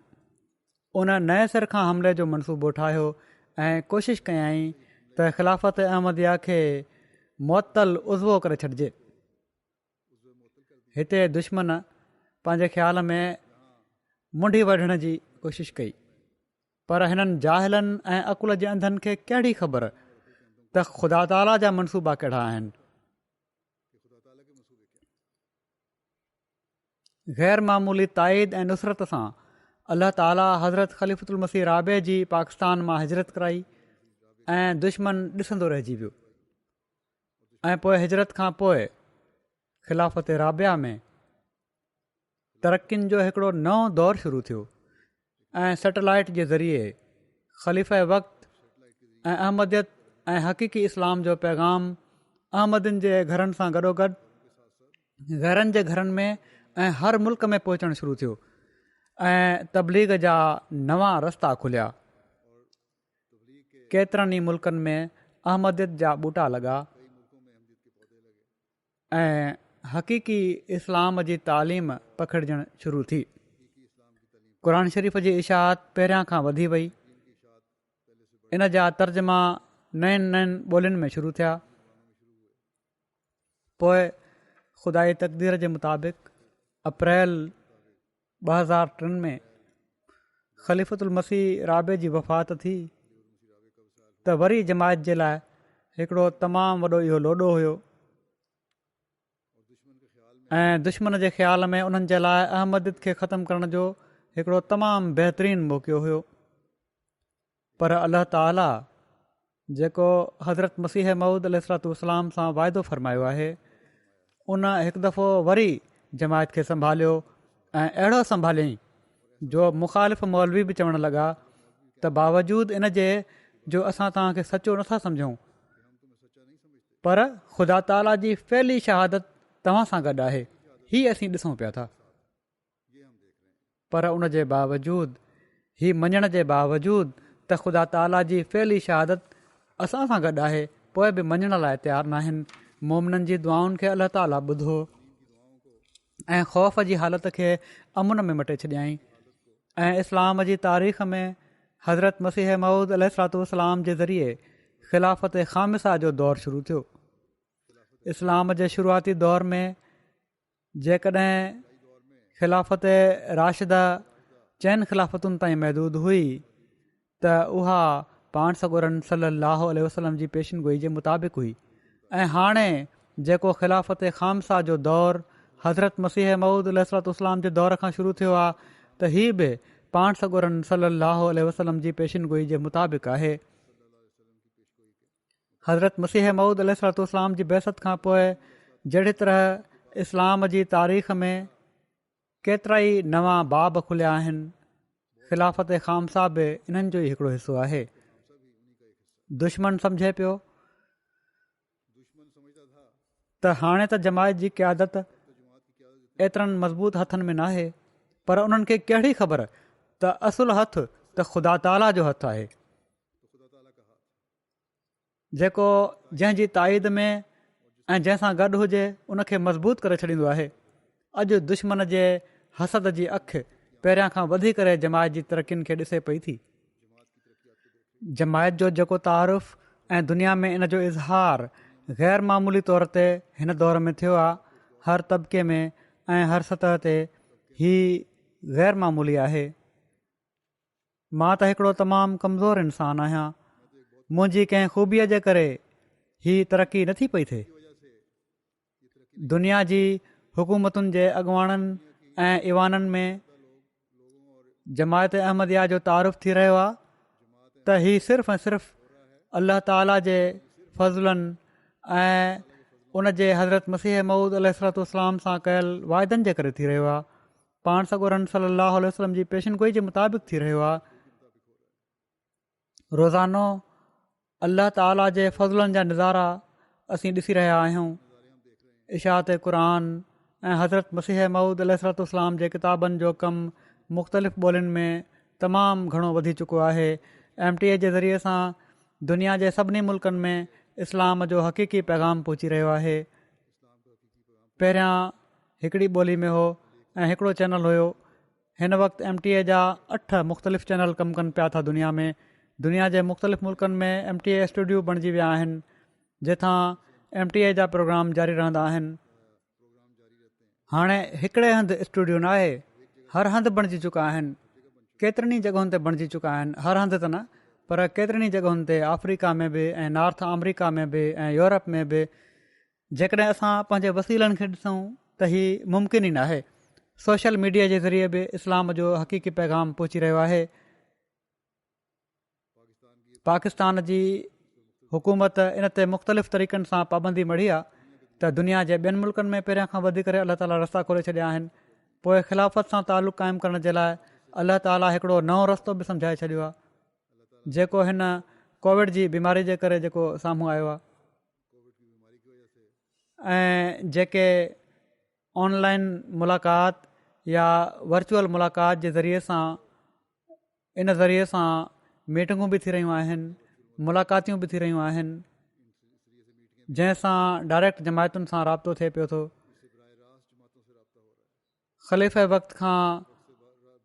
उन नए सिर खां हमले जो मनसूबो ठाहियो ऐं कोशिशि कयई त ख़िलाफ़त अहमदिया खे मुअतल उज़वो करे छॾिजे। हिते दुश्मन पंहिंजे ख़्याल में मुंडी वढण जी कोशिशि कई, पर हिननि जाहिलनि ऐं अकुल जे अंधनि खे कहिड़ी ख़बर त ख़ुदा ताला जा मनसूबा कहिड़ा आहिनि। ग़ैर मामूली ताईद ऐं नुसरत सां अल्लाह ताला हज़रत ख़लीफ़ुल मसीह राबे जी पाकिस्तान मां हिजरत कराई ऐं दुश्मन ॾिसंदो रहिजी वियो। ऐं पोइ हिजरत खां पोइ ख़िलाफ़त राबिया में तरक़ियुनि जो हिकिड़ो नओं दौरु शुरू थियो ऐं सैटेलाइट जे ज़रिए ख़लीफ़े वक़्त ऐं अहमदियत ऐं हक़ीक़ी इस्लाम जो पैगाम अहमदियुनि जे घरनि सां गॾोगॾु ग़ैरनि जे घरनि में ऐं हर मुल्क में पहुचणु शुरू थियो ऐं तबलीग जा नवां रस्ता खुलिया। केतिरनि ई मुल्कनि में अहमदियत जा ॿूटा लॻा ऐं हक़ीक़ी इस्लाम जी तालीम पखिड़िजणु शुरू थी। क़ुर शरीफ़ जी इशाअत पहिरियां खां वधी वई। इन जा तर्जुमा नयुनि ॿोलियुनि में शुरू थिया। पोइ ख़ुदाई तक़दीर जे मुताबिक़ अप्रैल 2003 में ख़लीफ़ुल मसीह राबे जी वफ़ात थी त वरी जमायत जे लाइ हिकिड़ो तमामु वॾो इहो लोॾो हुयो ऐं दुश्मन जे ख़्याल में उन्हनि जे लाइ अहमदियत खे ख़तमु करण जो हिकिड़ो तमामु बहितरीनु मौक़ो हुयो। पर अल्लाह ताला जेको हज़रत मसीह मऊद अलैहिस्सलाम सां वाइदो फ़रमायो आहे, उन हिकु दफ़ो वरी जमायत खे संभालियो ऐं अहिड़ो संभालियईं जो मुख़ालिफ़ मौलवी बि चवणु लॻा त बावजूदु इन जे जो असां तव्हांखे सचो नथा सम्झूं, पर ख़ुदा ताला जी फैली शहादत तव्हां सां गॾु आहे, हीअ असीं ॾिसूं पिया था। पर उन जे बावजूदु हीअ मञण जे बावजूदु त ख़ुदा ताला जी फैली शहादत असां सां गॾु आहे, पोइ बि मञण लाइ तयारु न आहिनि। मोमिननि जी दुआउनि खे अल्लाह ताला ॿुधो ऐं ख़ौफ़ जी हालत खे अमुन में मटे छॾियईं ऐं इस्लाम जी तारीख़ में हज़रत मसीह मऊद अलैहिस्सलाम जे ज़रिए ख़िलाफ़त ख़ामिसा जो दौरु शुरू थियो। इस्लाम जे शुरूआती दौर में जेकॾहिं ख़िलाफ़त राशिदा चइनि ख़िलाफ़तुनि ताईं महदूदु हुई त उहा पाण सॻोरनि सल्लल्लाहु अलैहि वसल्लम जी पेशिनगोई जे मुताबिक़ हुई ऐं हाणे जेको ख़िलाफ़त ख़ामिसा जो दौरु हज़रत मसीह मऊद अलैहिस्सलाम जे दौर खां शुरू थियो आहे त हीअ बि पाण सॻोरनि सल्लल्लाहु अलैहि वसल्लम जी पेशिनगोई जे मुताबिक़ आहे। हज़रत मसीह मऊद अलैहिस्सलाम जी बैसत खां पोइ जहिड़ी तरह इस्लाम जी तारीख़ में केतिरा ई नवां बाब खुलिया आहिनि, ख़िलाफ़त ख़ामिसा बि इन्हनि जो ई हिकिड़ो हिसो आहे। दुश्मन सम्झे पियो त हाणे त जमायत जी क़यादत एतिरनि मज़बूत हथनि में नाहे, पर उन्हनि खे कहिड़ी ख़बर त असुल हथु त ख़ुदा ताला जो हथु आहे, जेको जंहिंजी ताईद में ऐं जंहिंसां गॾु हुजे उनखे मज़बूत करे छॾींदो आहे। अॼु दुश्मन जे हसद जी अखि पहिरियां खां वधी करे जमायत जी तरक़ियुनि खे ॾिसे पई थी। जमायत जो जेको तारुफ़ ऐं दुनिया में इन जो इज़हार ग़ैर मामूली तौर ते हिन दौर में थियो आहे, हर तबिके में ऐं हर सतह ते ही ग़ैर मामूली आहे। मां त हिकिड़ो तमामु कमज़ोर इंसानु आहियां, मुंहिंजी कंहिं ख़ूबीअ जे करे ही तरक़ी नथी पई थिए। दुनिया जी हुकूमतुनि जे अॻुवाणनि ऐं ईवाननि में जमायत अहमदिया जो तारुफ़ थी रहियो आहे त ही सिर्फ़ु ऐं सिर्फ़ु अल्लाह ताला जे फज़लनि ऐं उन जे हज़रत मसीह मऊद अलैहिस्सलाम सां कयल वाइदनि जे करे थी रहियो आहे। पाण सॻोरनि सल्लल्लाहु अलैहि वसल्लम जी पेशिनगोई जे मुताबिक़ थी रहियो आहे। रोज़ानो अल्लाह ताला जे फज़लनि जा नज़ारा असीं ॾिसी रहिया आहियूं। इशाअत क़ुर ऐं हज़रत मसीह मऊद अलैहिस्सलाम जे किताबनि जो कमु मुख़्तलिफ़ ॿोलियुनि में तमामु घणो वधी चुको आहे। MTA जे ज़रिए सां दुनिया जे सभिनी मुल्कनि में इस्लाम जो हक़ीक़ी पैगाम पहुची रहियो आहे। पहिरियां हिकिड़ी ॿोली में हो ऐं हिकिड़ो चैनल हुयो। हिन वक़्तु MTA जा 8 मुख़्तलिफ़ चैनल कमु कनि पिया था दुनिया में, दुनिया जे मुख़्तलिफ़ मुल्कनि में MTA स्टूडियो बणिजी विया आहिनि जिथां MTA जा प्रोग्राम जारी रहंदा आहिनि। हाणे हिकिड़े हंधि स्टूडियो न आहे, हर हंधि बणिजी चुका आहिनि, केतिरनि ई जॻहियुनि ते बणिजी चुका आहिनि। हर हंधि त न, पर केतिरनि ई जॻहियुनि ते अफ्रीका में बि ऐं नॉर्थ अमरीका में बि ऐं यूरोप में बि। जेकॾहिं असां पंहिंजे वसीलनि खे ॾिसूं त हीउ मुमकिन ई न आहे। सोशल मीडिया जे ज़रिए बि इस्लाम जो हक़ीक़ी पैगाम पहुची रहियो आहे। पाकिस्तान जी हुकूमत इन ते मुख़्तलिफ़ तरीक़नि सां पाबंदी मढ़ी आहे त दुनिया जे ॿियनि मुल्कनि में पहिरियां खां वधी करे अलाह ताला रस्ता खोले छॾिया आहिनि। पोइ ख़िलाफ़त सां तालुक़ु क़ाइमु करण जे लाइ अलाह ताला हिकिड़ो नओं रस्तो बि सम्झाए छॾियो आहे, जेको हिन कोविड जी बीमारी जे करे जेको साम्हूं आयो आहे। ऐं जेके ऑनलाइन मुलाक़ात या वर्चुअल मुलाक़ात जे ज़रिए सां इन ज़रिए सां मीटिंगूं बि थी रहियूं आहिनि, मुलाक़ातियूं बि थी रहियूं आहिनि, जंहिंसां डायरेक्ट जमायतुनि सां राब्तो थिए पियो थो। ख़लीफ़े वक़्त खां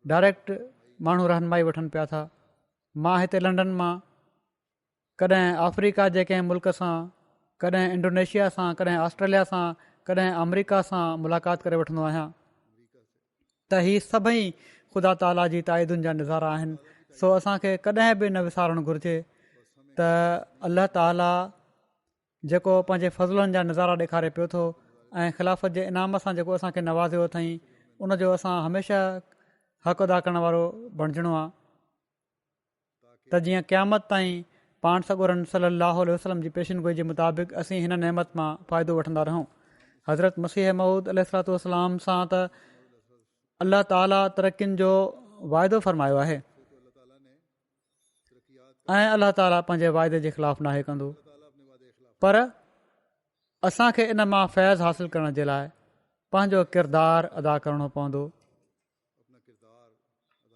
डायरेक्ट माण्हू रहनुमाई वठनि पिया था। मां हिते लंडन मां कॾहिं अफ्रीका जे कंहिं मुल्क सां, कॾहिं इंडोनेशिया सां, कॾहिं ऑस्ट्रेलिया सां, कॾहिं अमरीका सां मुलाक़ात करे वठंदो आहियां त हीअ सभई ख़ुदा ताला जी ताईदुनि जा नज़ारा आहिनि। सो असांखे कॾहिं बि न विसारणु घुरिजे त अलाह ताला जेको पंहिंजे फज़लनि जा नज़ारा ॾेखारे पियो थो ऐं ख़िलाफ़त जे इनाम सां जेको असांखे नवाज़ियो अथई, उनजो असां हमेशह हक़ अदा करण वारो बणिजणो आहे त जीअं क़यामत ताईं पाण सॻोरन सलाहु वसलम जी पेशिनगोई जे मुताबिक़ असीं हिन नेमत मां फ़ाइदो वठंदा रहूं। हज़रत मसीह मऊद अलैहिस्सलाम सां त अलाह ताला तरक़ियुनि जो वाइदो फ़रमायो आहे ऐं अलाह ताला पंहिंजे वाइदे जे ख़िलाफ़ु नाहे कंदो, पर असांखे इन मां फैज़ हासिल करण जे लाइ पंहिंजो किरदारु अदा करणो पवंदो।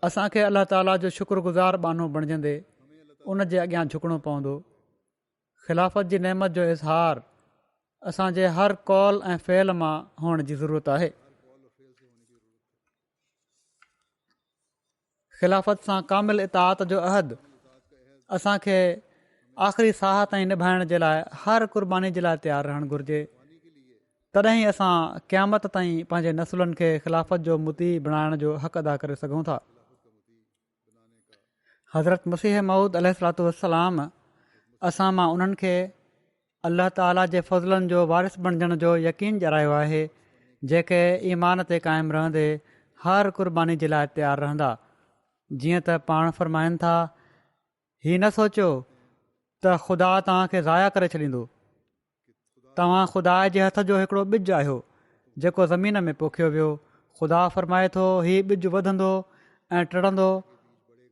असांखे अलाह ताला जो शुक्रगुज़ार बानो बणिजंदे उन जे अॻियां झुकणो पवंदो। ख़िलाफ़त जी नेमत जो इज़हार असांजे हर कौल ऐं फ़ेल मां हुअण जी ज़रूरत आहे। ख़िलाफ़त सां कामिल इताअत जो अहद असांखे आख़िरी साह ताईं निभाइण जे लाइ हर क़ुर्बानी जे लाइ तयारु रहणु घुरिजे। तॾहिं असां क़यामत ताईं पंहिंजे नसुलनि खे ख़िलाफ़त जो मुती बणाइण जो हक़ अदा करे सघूं था। हज़रत मसीह मऊद अलैहिस्सलाम असां मां उन्हनि खे अलाह ताला जे फज़लनि जो वारिस बणिजण जो यकीन ॼाणायो आहे, जेके ईमान ते क़ाइमु रहंदे हर क़ुर्बानी जे लाइ तयारु रहंदा। जीअं त पाण फ़रमाइनि था, हीअ न सोचियो त ख़ुदा तव्हांखे ज़ाया करे छॾींदो। तव्हां ख़ुदा जे हथ जो हिकिड़ो ॿिजु आहियो जेको ज़मीन में पोखियो वियो। ख़ुदा फ़रमाए थो, हीउ ॿिजु वधंदो ऐं टिड़ंदो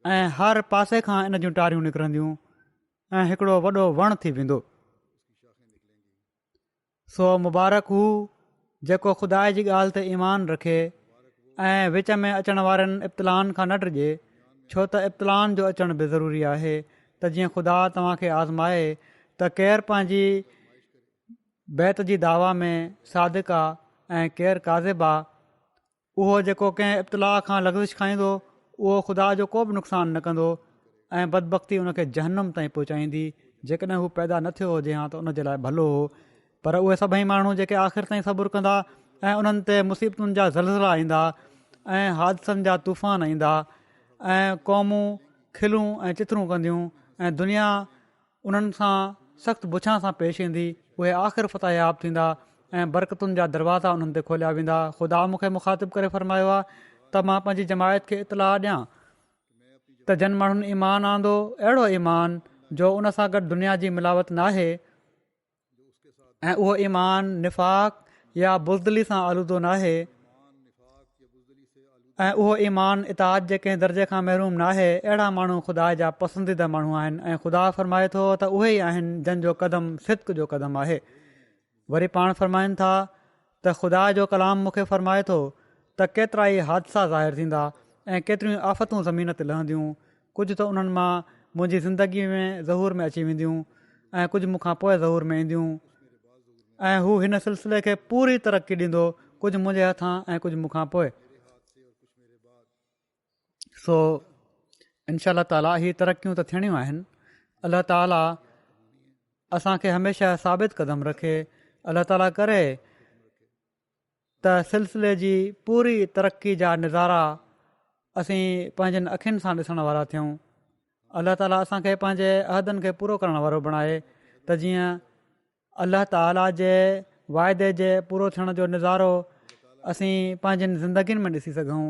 ऐं हर पासे खां इन जूं टारियूं निकिरंदियूं ऐं हिकिड़ो वॾो वणु थी वेंदो। सो मुबारक हू जेको ख़ुदा जी ॻाल्हि ते ईमान रखे ऐं विच में अचण वारनि इब्तिलान खां न डिॼे, छो त इब्तिलान जो अचण बि ज़रूरी आहे त जीअं ख़ुदा तव्हांखे आज़माए त केरु पंहिंजी बैत जी दावा में सादिक आहे ऐं केरु काज़िब आहे। उहो जेको कंहिं इब्तिला खां लग़्ज़िश खाईंदो उहो ख़ुदा जो को बि नुक़सानु न कंदो ऐं बदबख़्ती उनखे जहन्नुम ताईं पहुचाईंदी। जेकॾहिं हू पैदा न थियो हुजे हा त उनजे लाइ भलो हो, पर उहे सभई माण्हू जेके आख़िर ताईं सबुरु कंदा ऐं उन्हनि ते मुसीबतुनि जा ज़लज़ला ईंदा ऐं हादसनि जा तूफ़ान ईंदा ऐं क़ौमूं खिलूं ऐं चिथरूं कंदियूं ऐं दुनिया उन्हनि सां सख़्तु बुछां सां पेश ईंदी, उहे आख़िर फ़तहयाब थींदा ऐं बरक़तुनि जा दरवाज़ा उन्हनि ते खोलिया वेंदा। ख़ुदा मूंखे मुखातिबु करे फ़रमायो आहे त मां पंहिंजी जमायत खे इतलाह ॾियां त जन माण्हुनि ईमान आंदो, अहिड़ो ईमान जो उन सां गॾु दुनिया जी मिलावट नाहे ऐं उहो ईमान निफ़ाक़ या बुज़दिली सां आलूदो नाहे ऐं उहो ईमान इताअत जे कंहिं दर्जे खां महरूम नाहे। अहिड़ा माण्हू ख़ुदा जा पसंदीदा माण्हू आहिनि ऐं ख़ुदा फ़रमाए थो त उहे ई आहिनि जंहिंजो कदम सिद्क़ जो कदम आहे। वरी पाण फ़रमाइनि था त ख़ुदा जो कलाम मूंखे फ़रमाए थो त केतिरा ई हादसा ज़ाहिर थींदा ऐं केतिरियूं आफ़तूं ज़मीन ते लहंदियूं। कुझु त उन्हनि मां मुंहिंजी ज़िंदगीअ में ज़हूर में अची वेंदियूं ऐं कुझु मूंखां पोइ ज़हूर में ईंदियूं ऐं हू हिन सिलसिले खे पूरी तरक़ी ॾींदो, कुझु मुंहिंजे हथां ऐं कुझु मूंखां पोइ। सो इनशा ताला ही तरक़ियूं त थियणियूं आहिनि. अलाह ताला असांखे हमेशह साबित क़दम रखे. अलाह ताला करे त सिलसिले जी पूरी तरक़ी जा नज़ारा असीं पंहिंजनि अखियुनि सां ॾिसण वारा थियूं. अलाह ताला असांखे पंहिंजे अहदनि खे पूरो करण वारो बणाए त जीअं अलाह ताला जे वाइदे जे पूरो थियण जो नज़ारो असीं पंहिंजनि ज़िंदगियुनि में ॾिसी सघूं.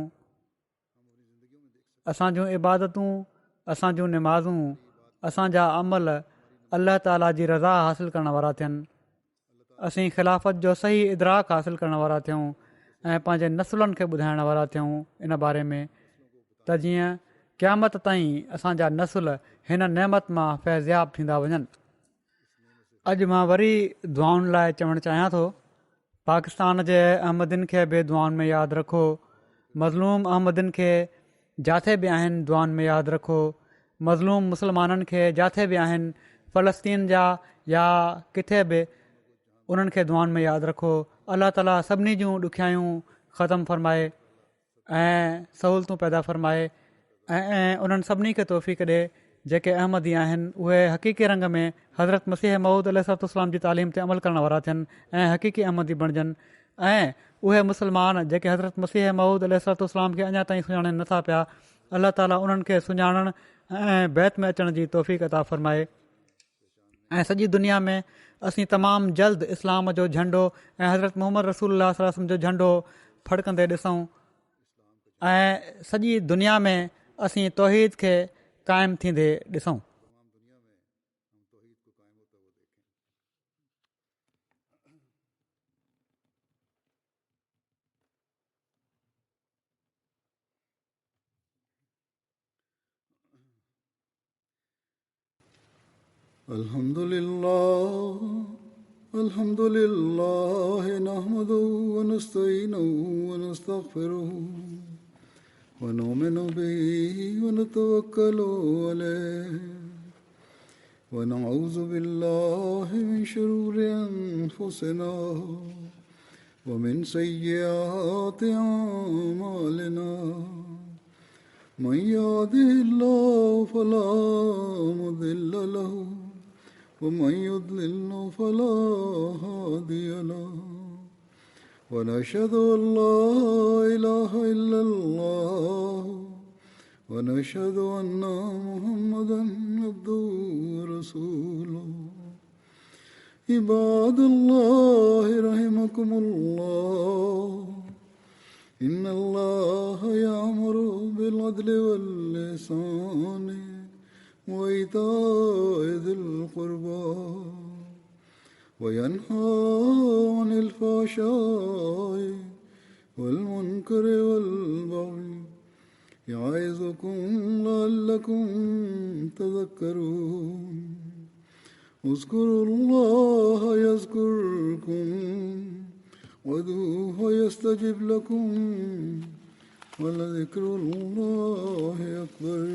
असां जूं इबादतूं, असां जूं निमाज़ूं, असांजा अमल अलाह ताला जी रज़ा हासिलु करण वारा थियनि. असीं ख़िलाफ़त जो सही इदराक हासिलु करण वारा थियूं ऐं पंहिंजे नसुलनि खे ॿुधाइण वारा थियूं इन बारे में त जीअं क़यामत ताईं असांजा नसुल हिन नेमत मां फैज़याब थींदा वञनि. अॼु मां वरी दुआउनि लाइ चवणु चाहियां थो. पाकिस्तान जे अहमदिन खे बि दुआउनि में यादि रखो. मज़लूम अहमदिन खे जिथे बि आहिनि दुआउनि में यादि रखो. मज़लूम मुस्लमाननि खे जिथे बि आहिनि, फ़लस्तीन जा या किथे बि, उन्हनि खे दुआउनि में यादि रखो. अलाह ताला सभिनी जूं ॾुखियायूं ख़तमु फ़रमाए ऐं सहूलियतूं पैदा फ़रमाए ऐं उन्हनि सभिनी खे तौफ़ीक़ ॾिए जेके अहमदी आहिनि उहे हक़ीक़ी रंग में हज़रत मसीह मऊद अलैहिस्सलाम जी तालीम ते अमल करण वारा थियनि ऐं हक़ीक़ी अहमदी बणिजनि. ऐं उहे मुस्लमान जेके हज़रत मसीह मऊद अलैहिस्सलाम खे अञा ताईं सुञाणनि नथा पिया, अलाह ताला उन्हनि खे सुञाणण ऐं बैत में अचण जी तौफ़ीक़ अता फ़रमाए. ऐं सॼी दुनिया में असीं तमामु जल्द इस्लाम जो झंडो ऐं हज़रत मोहम्मद रसूलुल्लाह सल्लल्लाहु अलैहि वसल्लम जो झंडो फड़कंदे ॾिसूं ऐं सॼी दुनिया में असीं तौहीद खे क़ाइमु थींदे ॾिसूं. अल्हम्दुलिल्लाह नहमदुहु व नस्तईनुहु व नस्तगफिरुहु व नुमिनु बिही व नतवक्कलु अलैहि व नऊज़ु बिल्लाहि मिन शुरूरि अनफुसिना व मिन सय्यिआति अअमालिना. मन यहदिहिल्लाहु फला मुदिल्ल लहु ومن يضلل فلا هادي له ونشهد أن لا إله إلا الله ونشهد أن محمدا عبده ورسوله. عباد الله رحمكم الله إن الله يأمر بالعدل والإحسان وإيتاء ذي القربى وينهى عن الفحشاء والمنكر والبغي يعظكم لعلكم تذكرون. اذكروا الله يذكركم وادعوه يستجب لكم ولذكر الله أكبر.